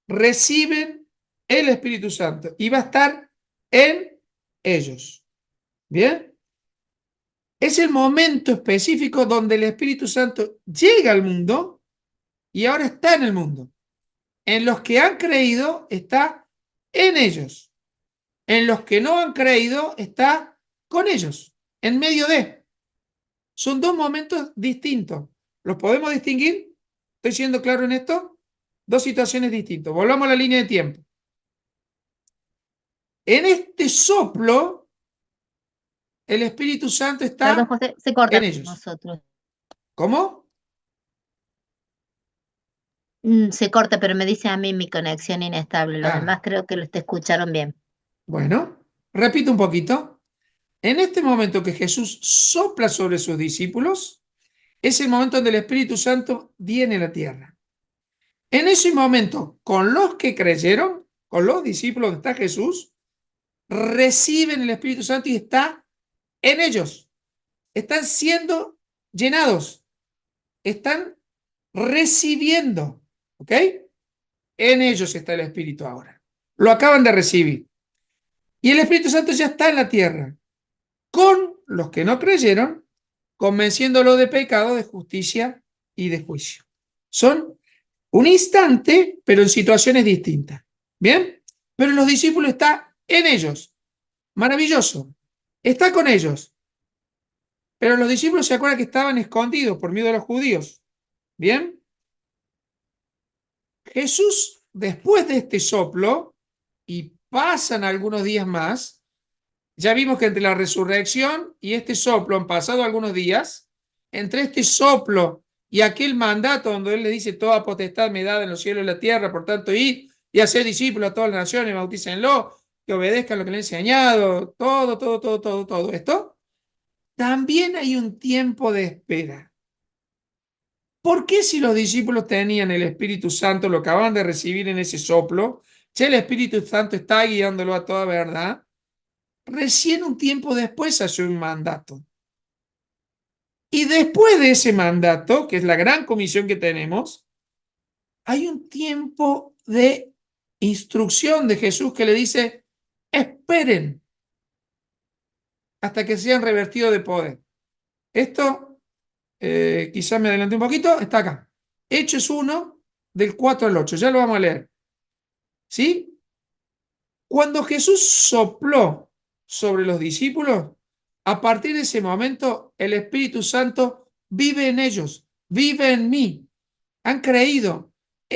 reciben el Espíritu Santo y va a estar en ellos. ¿Bien? Es el momento específico donde el Espíritu Santo llega al mundo y ahora está en el mundo. En los que han creído está en ellos. En los que no han creído está con ellos, en medio de. Son dos momentos distintos. ¿Los podemos distinguir? ¿Estoy siendo claro en esto? Dos situaciones distintas. Volvamos a la línea de tiempo. En este soplo, el Espíritu Santo está Perdón, José, se corta en ellos. nosotros. ¿Cómo? Se corta, pero me dice a mí mi conexión inestable. Los demás creo que te escucharon bien. Bueno, repito un poquito. En este momento que Jesús sopla sobre sus discípulos, es el momento donde el Espíritu Santo viene a la tierra. En ese momento, con los que creyeron, con los discípulos donde está Jesús, reciben el Espíritu Santo y está en ellos. Están siendo llenados. Están recibiendo. ¿Ok? En ellos está el Espíritu ahora. Lo acaban de recibir. Y el Espíritu Santo ya está en la tierra. Con los que no creyeron, convenciéndolo de pecado, de justicia y de juicio. Son un instante, pero en situaciones distintas. ¿Bien? Pero los discípulos están en ellos. Maravilloso. Está con ellos. Pero los discípulos se acuerdan que estaban escondidos por miedo a los judíos. ¿Bien? Jesús, después de este soplo, y pasan algunos días más, ya vimos que entre la resurrección y este soplo han pasado algunos días, entre este soplo y aquel mandato donde Él le dice: toda potestad me da en los cielos y la tierra, por tanto, id y hacer discípulos a todas las naciones, bautícenlo, que obedezcan lo que le he enseñado, todo esto, también hay un tiempo de espera. ¿Por qué si los discípulos tenían el Espíritu Santo, lo acaban de recibir en ese soplo, ya el Espíritu Santo está guiándolo a toda verdad, recién un tiempo después hace un mandato? Y después de ese mandato, que es la gran comisión que tenemos, hay un tiempo de instrucción de Jesús que le dice: esperen hasta que sean revertidos de poder. Esto, quizás me adelanté un poquito, está acá. Hechos 1, del 4 al 8, ya lo vamos a leer. ¿Sí? Cuando Jesús sopló sobre los discípulos, a partir de ese momento el Espíritu Santo vive en ellos, vive en mí. Han creído.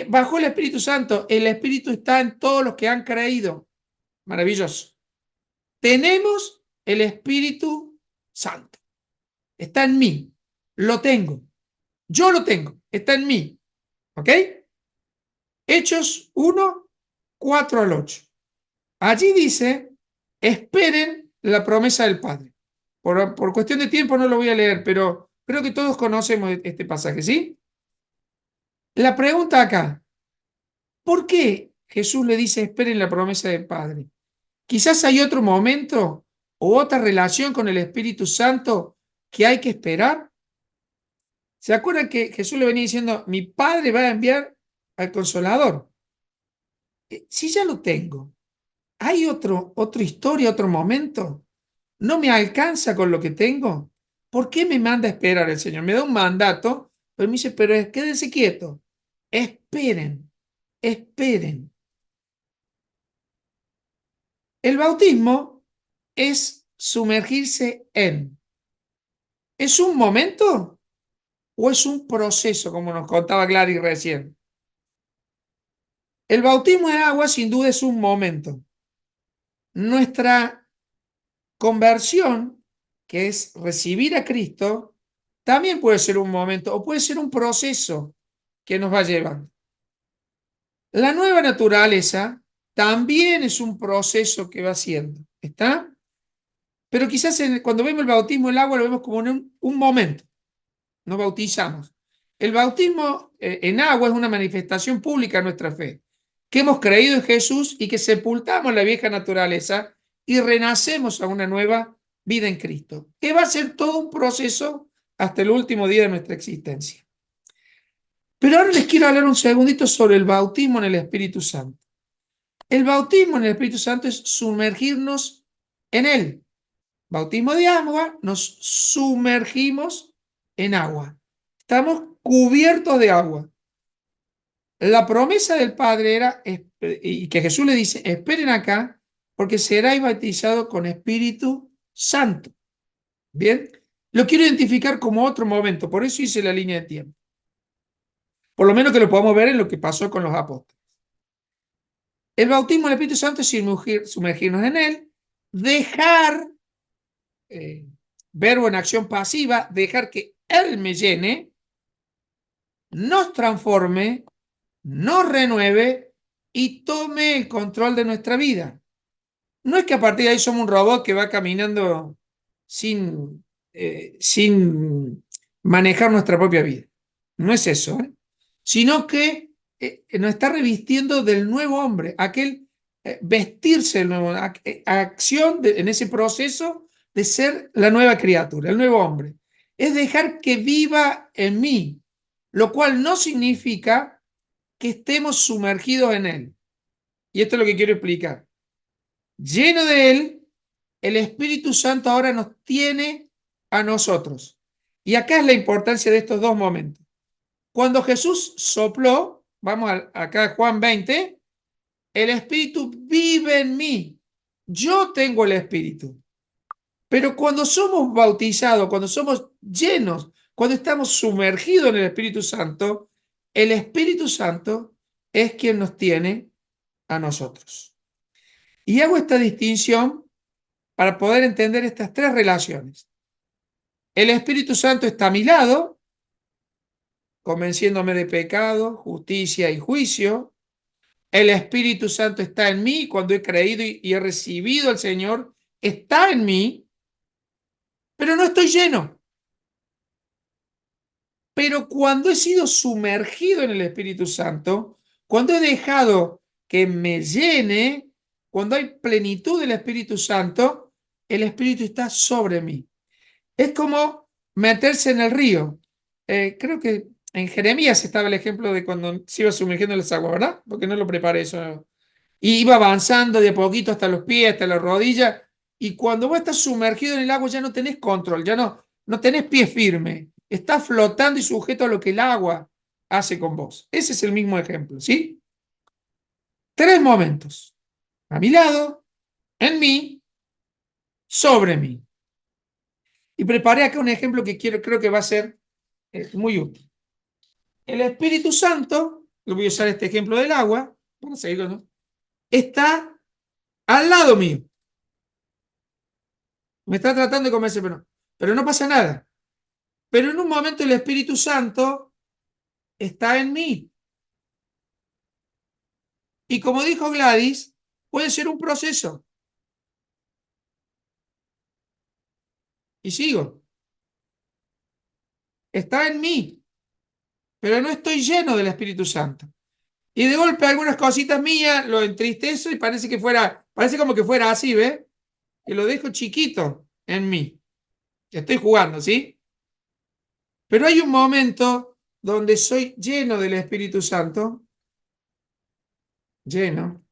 Bajó el Espíritu Santo, el Espíritu está en todos los que han creído. Maravilloso. Tenemos el Espíritu Santo. Está en mí. Lo tengo. Yo lo tengo. Está en mí. ¿Ok? Hechos 1, 4 al 8. Allí dice: esperen la promesa del Padre. Por cuestión de tiempo no lo voy a leer, pero creo que todos conocemos este pasaje, ¿sí? La pregunta acá: ¿por qué Jesús le dice esperen la promesa del Padre? Quizás hay otro momento o otra relación con el Espíritu Santo que hay que esperar. ¿Se acuerdan que Jesús le venía diciendo: mi Padre va a enviar al Consolador? Si ya lo tengo, ¿hay otra historia, otro momento? ¿No me alcanza con lo que tengo? ¿Por qué me manda a esperar el Señor? Me da un mandato, pero me dice: pero quédense quietos, esperen, esperen. El bautismo es sumergirse en. ¿Es un momento o es un proceso, como nos contaba Gladys recién? El bautismo en agua sin duda es un momento. Nuestra conversión, que es recibir a Cristo, también puede ser un momento o puede ser un proceso que nos va llevando. La nueva naturaleza también es un proceso que va haciendo. ¿Está? Pero quizás cuando vemos el bautismo en el agua lo vemos como un momento. Nos bautizamos. El bautismo en agua es una manifestación pública de nuestra fe, que hemos creído en Jesús y que sepultamos la vieja naturaleza y renacemos a una nueva vida en Cristo, que va a ser todo un proceso hasta el último día de nuestra existencia. Pero ahora les quiero hablar un segundito sobre el bautismo en el Espíritu Santo. El bautismo en el Espíritu Santo es sumergirnos en Él. Bautismo de agua, nos sumergimos en agua. Estamos cubiertos de agua. La promesa del Padre era, y que Jesús le dice: esperen acá, porque seráis bautizados con Espíritu Santo. Bien, lo quiero identificar como otro momento, por eso hice la línea de tiempo. Por lo menos que lo podamos ver en lo que pasó con los apóstoles. El bautismo del Espíritu Santo es sumergirnos en Él, dejar, verbo en acción pasiva, dejar que Él me llene, nos transforme, nos renueve y tome el control de nuestra vida. No es que a partir de ahí somos un robot que va caminando sin manejar nuestra propia vida. No es eso, ¿eh? Sino que nos está revistiendo del nuevo hombre, aquel vestirse del nuevo, acción en ese proceso de ser la nueva criatura, el nuevo hombre. Es dejar que viva en mí, lo cual no significa que estemos sumergidos en él. Y esto es lo que quiero explicar. Lleno de él, el Espíritu Santo ahora nos tiene a nosotros. Y acá es la importancia de estos dos momentos. Cuando Jesús sopló, vamos acá a Juan 20, el Espíritu vive en mí. Yo tengo el Espíritu. Pero cuando somos bautizados, cuando somos llenos, cuando estamos sumergidos en el Espíritu Santo es quien nos tiene a nosotros. Y hago esta distinción para poder entender estas tres relaciones. El Espíritu Santo está a mi lado, convenciéndome de pecado, justicia y juicio. El Espíritu Santo está en mí cuando he creído y he recibido al Señor, está en mí, pero no estoy lleno. Pero cuando he sido sumergido en el Espíritu Santo, cuando he dejado que me llene, cuando hay plenitud del Espíritu Santo, el Espíritu está sobre mí. Es como meterse en el río. Creo que en Jeremías estaba el ejemplo de cuando se iba sumergiendo en las aguas, ¿verdad? Porque no lo preparé eso. Y iba avanzando de a poquito hasta los pies, hasta las rodillas. Y cuando vos estás sumergido en el agua ya no tenés control, ya no tenés pie firme. Estás flotando y sujeto a lo que el agua hace con vos. Ese es el mismo ejemplo, ¿sí? Tres momentos. A mi lado, en mí, sobre mí. Y preparé acá un ejemplo que creo que va a ser muy útil. El Espíritu Santo, lo voy a usar este ejemplo del agua, para seguir, ¿no? Está al lado mío. Me está tratando de convencer, pero no pasa nada. Pero en un momento el Espíritu Santo está en mí. Y como dijo Gladys, puede ser un proceso. Y sigo. Está en mí, pero no estoy lleno del Espíritu Santo. Y de golpe algunas cositas mías lo entristezo y parece como que fuera así, ¿ves? Que lo dejo chiquito en mí. Estoy jugando, ¿sí? Pero hay un momento donde soy lleno del Espíritu Santo, lleno,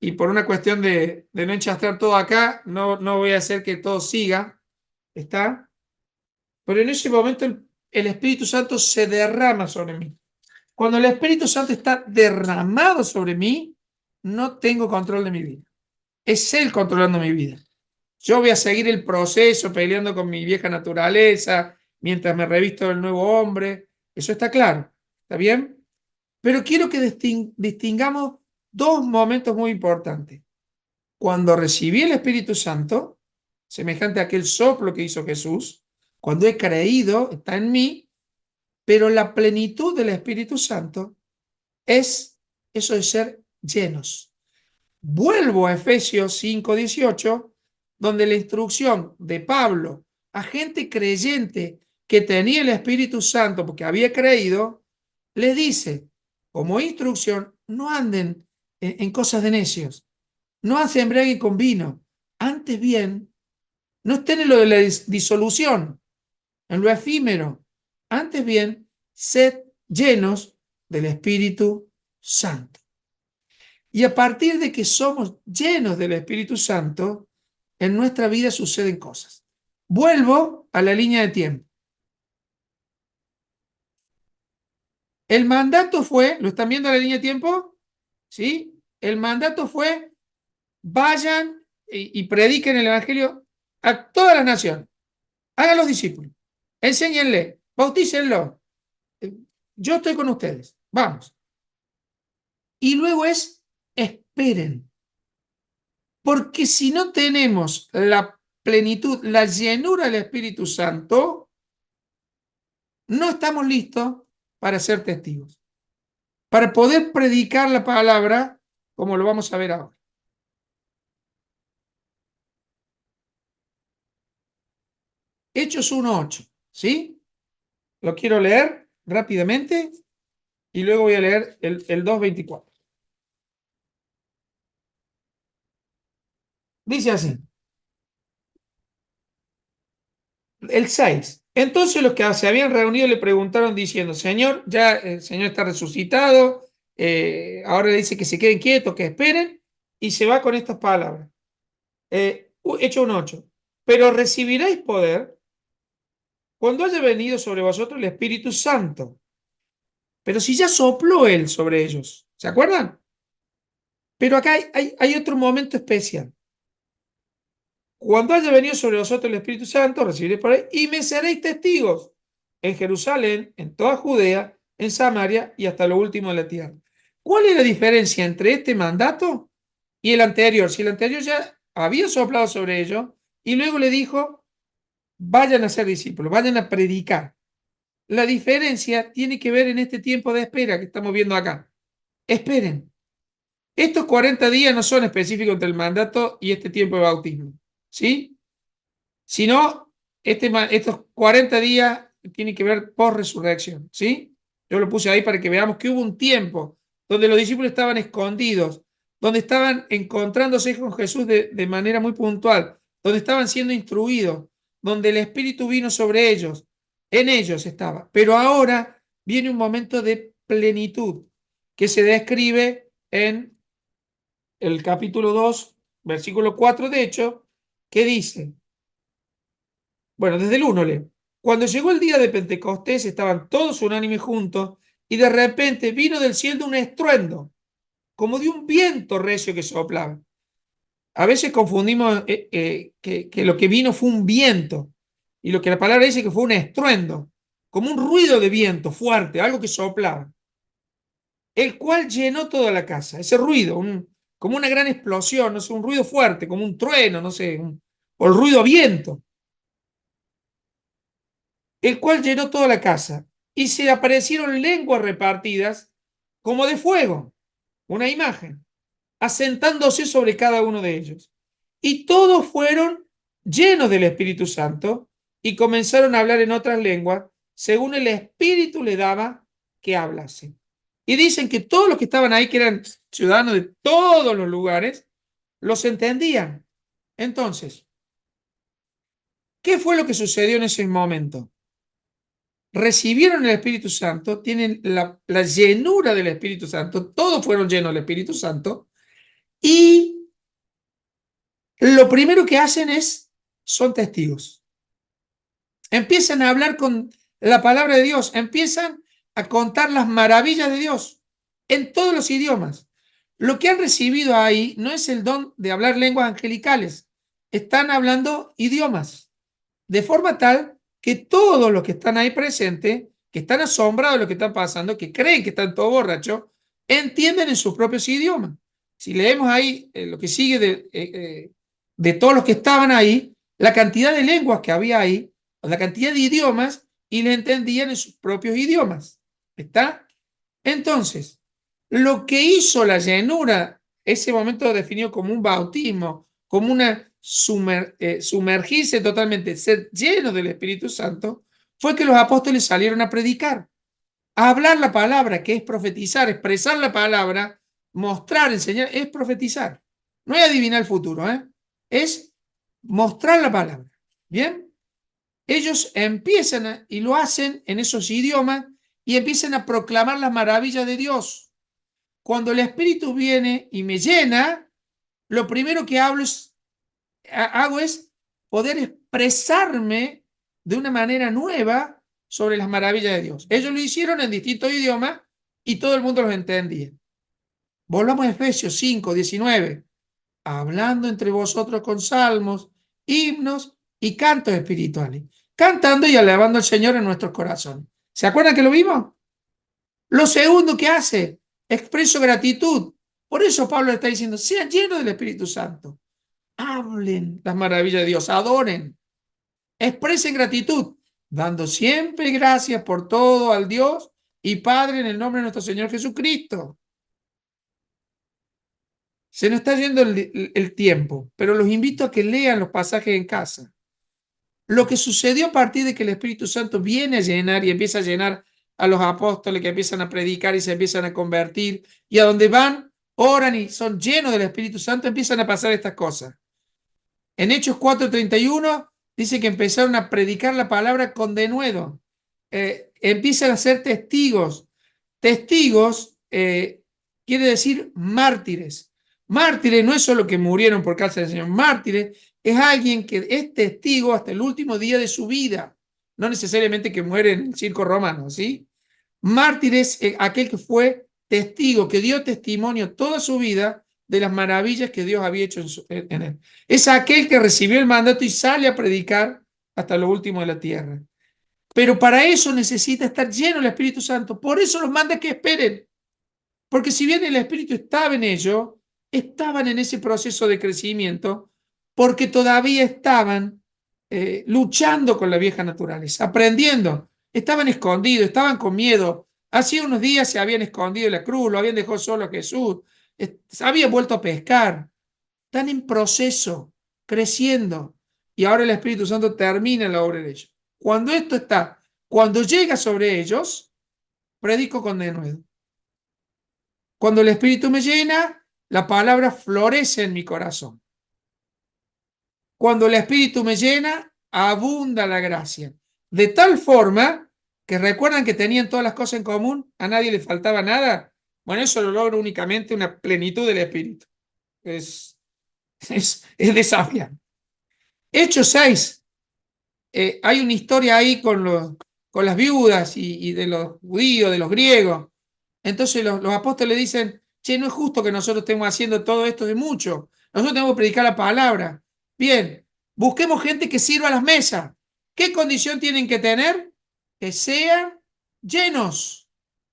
y por una cuestión de no enchastrar todo acá, no voy a hacer que todo siga, ¿está? Pero en ese momento el Espíritu Santo se derrama sobre mí. Cuando el Espíritu Santo está derramado sobre mí, no tengo control de mi vida. Es Él controlando mi vida. Yo voy a seguir el proceso peleando con mi vieja naturaleza mientras me revisto del nuevo hombre. Eso está claro. ¿Está bien? Pero quiero que distingamos dos momentos muy importantes. Cuando recibí el Espíritu Santo, semejante a aquel soplo que hizo Jesús, cuando he creído, está en mí, pero la plenitud del Espíritu Santo es eso de ser llenos. Vuelvo a Efesios 5:18, donde la instrucción de Pablo a gente creyente que tenía el Espíritu Santo porque había creído, le dice, como instrucción, no anden en cosas de necios, no se embriaguen con vino, antes bien, no estén en lo de la disolución, en lo efímero, antes bien, sed llenos del Espíritu Santo. Y a partir de que somos llenos del Espíritu Santo, en nuestra vida suceden cosas. Vuelvo a la línea de tiempo. El mandato fue, ¿lo están viendo la línea de tiempo? ¿Sí? El mandato fue, vayan y prediquen el Evangelio a todas las naciones. Hagan los discípulos. Enséñenle, bautícenlo. Yo estoy con ustedes. Vamos. Y luego esperen. Porque si no tenemos la plenitud, la llenura del Espíritu Santo, no estamos listos para ser testigos, para poder predicar la palabra como lo vamos a ver ahora. Hechos 1:8, ¿sí? Lo quiero leer rápidamente y luego voy a leer el 2:24. Dice así, el 6. Entonces los que se habían reunido le preguntaron diciendo, Señor, ya el Señor está resucitado, ahora le dice que se queden quietos, que esperen, y se va con estas palabras. Hechos 1:8. Pero recibiréis poder cuando haya venido sobre vosotros el Espíritu Santo. Pero si ya sopló Él sobre ellos, ¿se acuerdan? Pero acá hay otro momento especial. Cuando haya venido sobre vosotros el Espíritu Santo, recibiréis por ahí y me seréis testigos en Jerusalén, en toda Judea, en Samaria y hasta lo último de la tierra. ¿Cuál es la diferencia entre este mandato y el anterior? Si el anterior ya había soplado sobre ellos y luego le dijo, vayan a ser discípulos, vayan a predicar. La diferencia tiene que ver en este tiempo de espera que estamos viendo acá. Esperen. Estos 40 días no son específicos entre el mandato y este tiempo de bautismo, ¿sí? Sino, estos 40 días tienen que ver por resurrección, ¿sí? Yo lo puse ahí para que veamos que hubo un tiempo donde los discípulos estaban escondidos, donde estaban encontrándose con Jesús de manera muy puntual, donde estaban siendo instruidos, donde el Espíritu vino sobre ellos, en ellos estaba. Pero ahora viene un momento de plenitud que se describe en el capítulo 2, versículo 4, de hecho, que dice, bueno, desde el 1 leo. Cuando llegó el día de Pentecostés, estaban todos unánimes juntos, y de repente vino del cielo un estruendo, como de un viento recio que soplaba. A veces confundimos que lo que vino fue un viento, y lo que la palabra dice que fue un estruendo, como un ruido de viento fuerte, algo que soplaba, el cual llenó toda la casa. Ese ruido, como una gran explosión, no sé, un ruido fuerte, como un trueno, no sé, o el ruido a viento, el cual llenó toda la casa, y se aparecieron lenguas repartidas como de fuego, una imagen, asentándose sobre cada uno de ellos. Y todos fueron llenos del Espíritu Santo y comenzaron a hablar en otras lenguas, según el Espíritu le daba que hablasen. Y dicen que todos los que estaban ahí, que eran ciudadanos de todos los lugares, los entendían. Entonces, ¿qué fue lo que sucedió en ese momento? Recibieron el Espíritu Santo, tienen la llenura del Espíritu Santo, todos fueron llenos del Espíritu Santo, y lo primero que hacen son testigos. Empiezan a hablar con la palabra de Dios, empiezan a contar las maravillas de Dios en todos los idiomas. Lo que han recibido ahí no es el don de hablar lenguas angelicales, están hablando idiomas, de forma tal que todos los que están ahí presentes, que están asombrados de lo que está pasando, que creen que están todos borrachos, entienden en sus propios idiomas. Si leemos ahí lo que sigue de todos los que estaban ahí, la cantidad de lenguas que había ahí, la cantidad de idiomas, y le entendían en sus propios idiomas. ¿Está? Entonces, lo que hizo la llenura, ese momento definido como un bautismo, como una sumergirse totalmente, ser lleno del Espíritu Santo, fue que los apóstoles salieron a predicar, a hablar la palabra, que es profetizar, expresar la palabra, mostrar, enseñar, es profetizar. No es adivinar el futuro, es mostrar la palabra. ¿Bien? Ellos empiezan y lo hacen en esos idiomas y empiezan a proclamar las maravillas de Dios. Cuando el Espíritu viene y me llena, lo primero que hago es poder expresarme de una manera nueva sobre las maravillas de Dios. Ellos lo hicieron en distintos idiomas y todo el mundo los entendía. Volvamos a Efesios 5:19. Hablando entre vosotros con salmos, himnos y cantos espirituales, cantando y alabando al Señor en nuestros corazones. ¿Se acuerdan que lo vimos? Lo segundo que hace, expreso gratitud. Por eso Pablo le está diciendo, sean llenos del Espíritu Santo. Hablen las maravillas de Dios, adoren, expresen gratitud, dando siempre gracias por todo al Dios y Padre en el nombre de nuestro Señor Jesucristo. Se nos está yendo el tiempo, pero los invito a que lean los pasajes en casa. Lo que sucedió a partir de que el Espíritu Santo viene a llenar y empieza a llenar a los apóstoles que empiezan a predicar y se empiezan a convertir, y a donde van, oran y son llenos del Espíritu Santo, empiezan a pasar estas cosas. En Hechos 4:31 dice que empezaron a predicar la palabra con denuedo. Empiezan a ser testigos. Testigos quiere decir mártires. Mártires no es solo que murieron por causa del Señor. Mártires es alguien que es testigo hasta el último día de su vida. No necesariamente que muere en el circo romano, ¿sí? Mártir es aquel que fue testigo, que dio testimonio toda su vida de las maravillas que Dios había hecho en él. Es aquel que recibió el mandato y sale a predicar hasta lo último de la tierra. Pero para eso necesita estar lleno del Espíritu Santo. Por eso los manda que esperen. Porque si bien el Espíritu estaba en ellos, estaban en ese proceso de crecimiento, porque todavía estaban luchando con la vieja naturaleza, aprendiendo. Estaban escondidos, estaban con miedo. Hacía unos días se habían escondido en la cruz, lo habían dejado solo a Jesús, habían vuelto a pescar. Están en proceso, creciendo. Y ahora el Espíritu Santo termina la obra de ellos. Cuando llega sobre ellos, predico con denuedo. Cuando el Espíritu me llena, la palabra florece en mi corazón. Cuando el Espíritu me llena, abunda la gracia. De tal forma que recuerdan que tenían todas las cosas en común, a nadie le faltaba nada. Bueno, eso lo logra únicamente una plenitud del Espíritu. Es desafiante. Hechos 6. Hay una historia ahí con las viudas y de los judíos, de los griegos. Entonces los apóstoles dicen, che, no es justo que nosotros estemos haciendo todo esto de mucho. Nosotros tenemos que predicar la palabra. Bien, busquemos gente que sirva a las mesas. ¿Qué condición tienen que tener? Que sean llenos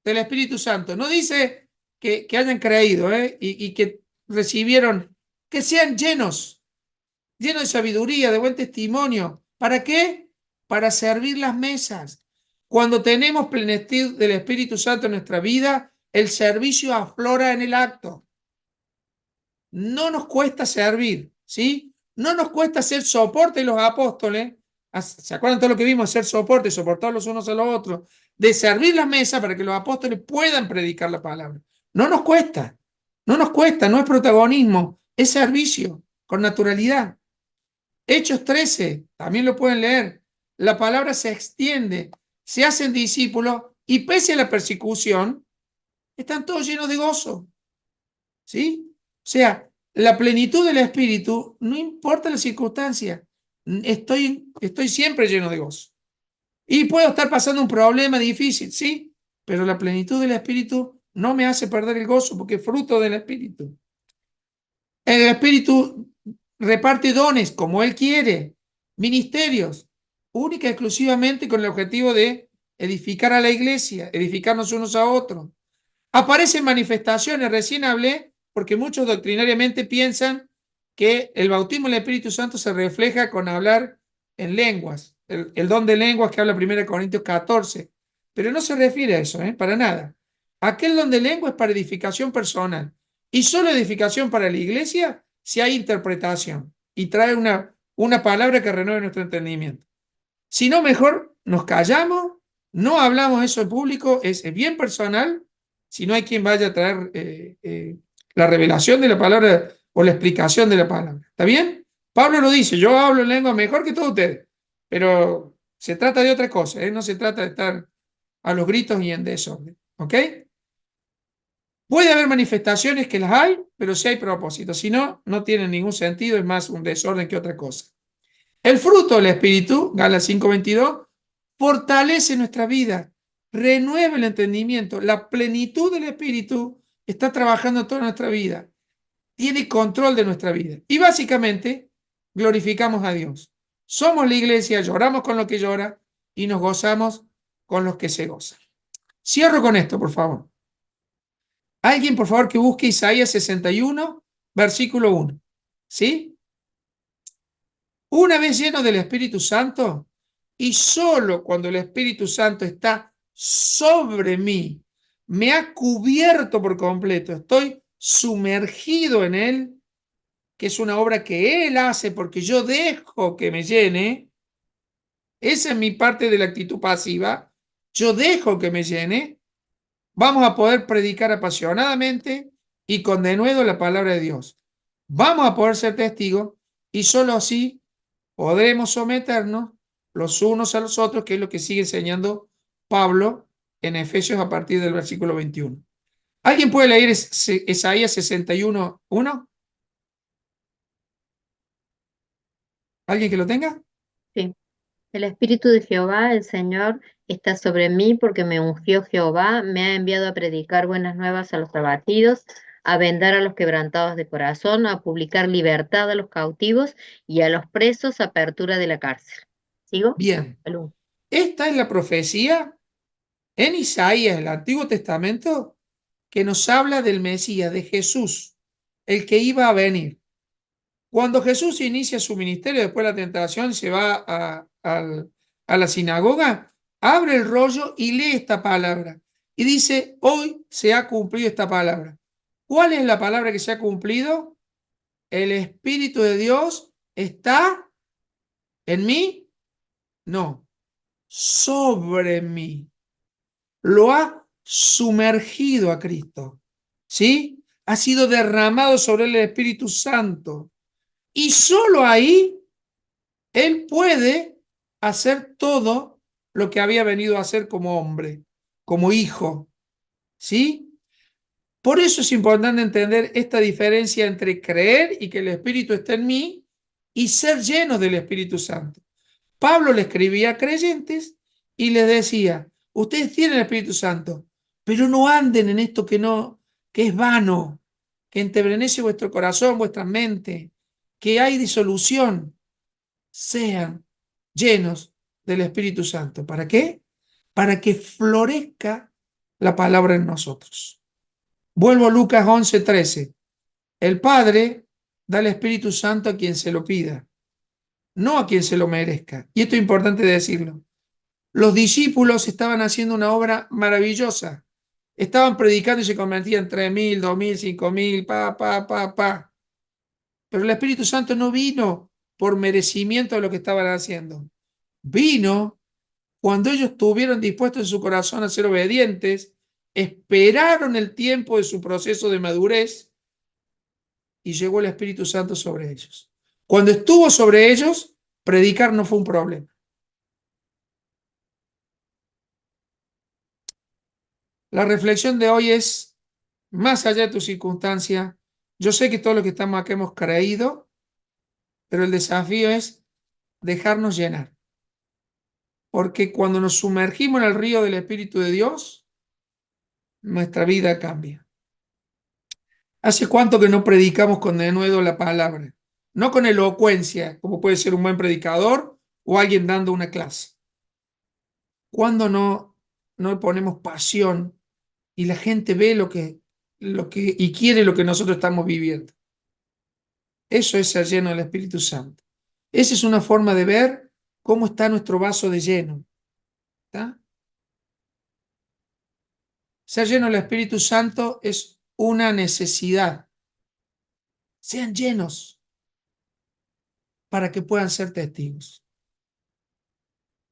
del Espíritu Santo. No dice que hayan creído y que recibieron, que sean llenos de sabiduría, de buen testimonio. ¿Para qué? Para servir las mesas. Cuando tenemos plenitud del Espíritu Santo en nuestra vida, el servicio aflora en el acto. No nos cuesta servir, ¿sí? No nos cuesta hacer soporte de los apóstoles. ¿Se acuerdan todo lo que vimos? Hacer soporte, soportar los unos a los otros, de servir las mesas para que los apóstoles puedan predicar la palabra. No nos cuesta, no es protagonismo, es servicio, con naturalidad. Hechos 13, también lo pueden leer. La palabra se extiende, se hacen discípulos y pese a la persecución, están todos llenos de gozo. ¿Sí? O sea, la plenitud del Espíritu, no importa la circunstancia, estoy siempre lleno de gozo. Y puedo estar pasando un problema difícil, ¿sí? Pero la plenitud del Espíritu no me hace perder el gozo porque es fruto del Espíritu. El Espíritu reparte dones como Él quiere, ministerios, única y exclusivamente con el objetivo de edificar a la iglesia, edificarnos unos a otros. Aparecen manifestaciones, recién hablé, porque muchos doctrinariamente piensan que el bautismo del Espíritu Santo se refleja con hablar en lenguas, el don de lenguas que habla 1 Corintios 14, pero no se refiere a eso, para nada. Aquel don de lengua es para edificación personal y solo edificación para la iglesia si hay interpretación y trae una palabra que renueve nuestro entendimiento. Si no, mejor nos callamos, no hablamos eso en público, es bien personal. Si no hay quien vaya a traer la revelación de la palabra o la explicación de la palabra. ¿Está bien? Pablo lo dice, yo hablo en lengua mejor que todos ustedes, pero se trata de otra cosa, no se trata de estar a los gritos y en desorden. ¿Ok? Puede haber manifestaciones que las hay, pero sí hay propósitos. Si no, no tienen ningún sentido, es más un desorden que otra cosa. El fruto del Espíritu, Gálatas 5:22, fortalece nuestra vida, renueva el entendimiento. La plenitud del Espíritu está trabajando toda nuestra vida, tiene control de nuestra vida. Y básicamente, glorificamos a Dios. Somos la iglesia, lloramos con los que llora y nos gozamos con los que se gozan. Cierro con esto, por favor. Alguien, por favor, que busque Isaías 61, versículo 1. ¿Sí? Una vez lleno del Espíritu Santo, y solo cuando el Espíritu Santo está sobre mí, me ha cubierto por completo, estoy sumergido en Él, que es una obra que Él hace porque yo dejo que me llene, esa es mi parte de la actitud pasiva, yo dejo que me llene, vamos a poder predicar apasionadamente y con denuedo la palabra de Dios. Vamos a poder ser testigos y solo así podremos someternos los unos a los otros, que es lo que sigue enseñando Pablo en Efesios a partir del versículo 21. ¿Alguien puede leer Isaías 61:1? ¿Alguien que lo tenga? Sí. El Espíritu de Jehová, el Señor, está sobre mí porque me ungió Jehová, me ha enviado a predicar buenas nuevas a los abatidos, a vendar a los quebrantados de corazón, a publicar libertad a los cautivos y a los presos apertura de la cárcel. ¿Sigo? Bien. Alú. Esta es la profecía en Isaías, el Antiguo Testamento, que nos habla del Mesías, de Jesús, el que iba a venir. Cuando Jesús inicia su ministerio después de la tentación, se va a la sinagoga, abre el rollo y lee esta palabra. Y dice, hoy se ha cumplido esta palabra. ¿Cuál es la palabra que se ha cumplido? ¿El Espíritu de Dios está en mí? No, sobre mí. Lo ha sumergido a Cristo, ¿sí? Ha sido derramado sobre el Espíritu Santo. Y solo ahí Él puede hacer todo lo que había venido a hacer como hombre, como hijo, ¿sí? Por eso es importante entender esta diferencia entre creer y que el Espíritu esté en mí y ser lleno del Espíritu Santo. Pablo le escribía a creyentes y les decía, ustedes tienen el Espíritu Santo, pero no anden en esto que es vano, que enternece vuestro corazón, vuestra mente, que hay disolución. Sean llenos del Espíritu Santo. ¿Para qué? Para que florezca la palabra en nosotros. Vuelvo a Lucas 11:13. El Padre da el Espíritu Santo a quien se lo pida, no a quien se lo merezca. Y esto es importante decirlo. Los discípulos estaban haciendo una obra maravillosa. Estaban predicando y se convertían 3.000, 2.000, 5.000, pa. Pero el Espíritu Santo no vino por merecimiento de lo que estaban haciendo. Vino cuando ellos estuvieron dispuestos en su corazón a ser obedientes, esperaron el tiempo de su proceso de madurez y llegó el Espíritu Santo sobre ellos. Cuando estuvo sobre ellos, predicar no fue un problema. La reflexión de hoy es, más allá de tu circunstancia, yo sé que todos los que estamos acá hemos creído, pero el desafío es dejarnos llenar. Porque cuando nos sumergimos en el río del Espíritu de Dios, nuestra vida cambia. ¿Hace cuánto que no predicamos con denuedo la palabra? No con elocuencia, como puede ser un buen predicador o alguien dando una clase. ¿Cuándo no ponemos pasión y la gente ve lo que y quiere lo que nosotros estamos viviendo? Eso es ser lleno del Espíritu Santo. Esa es una forma de ver cómo está nuestro vaso de lleno. ¿Está? Ser lleno del Espíritu Santo es una necesidad. Sean llenos para que puedan ser testigos.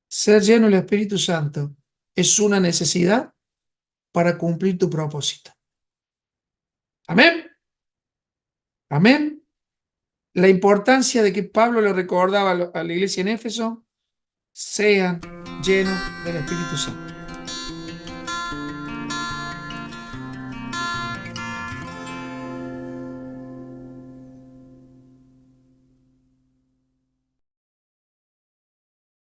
Ser lleno del Espíritu Santo es una necesidad para cumplir tu propósito. Amén. Amén. La importancia de que Pablo le recordaba a la iglesia en Éfeso, sean llenos del Espíritu Santo.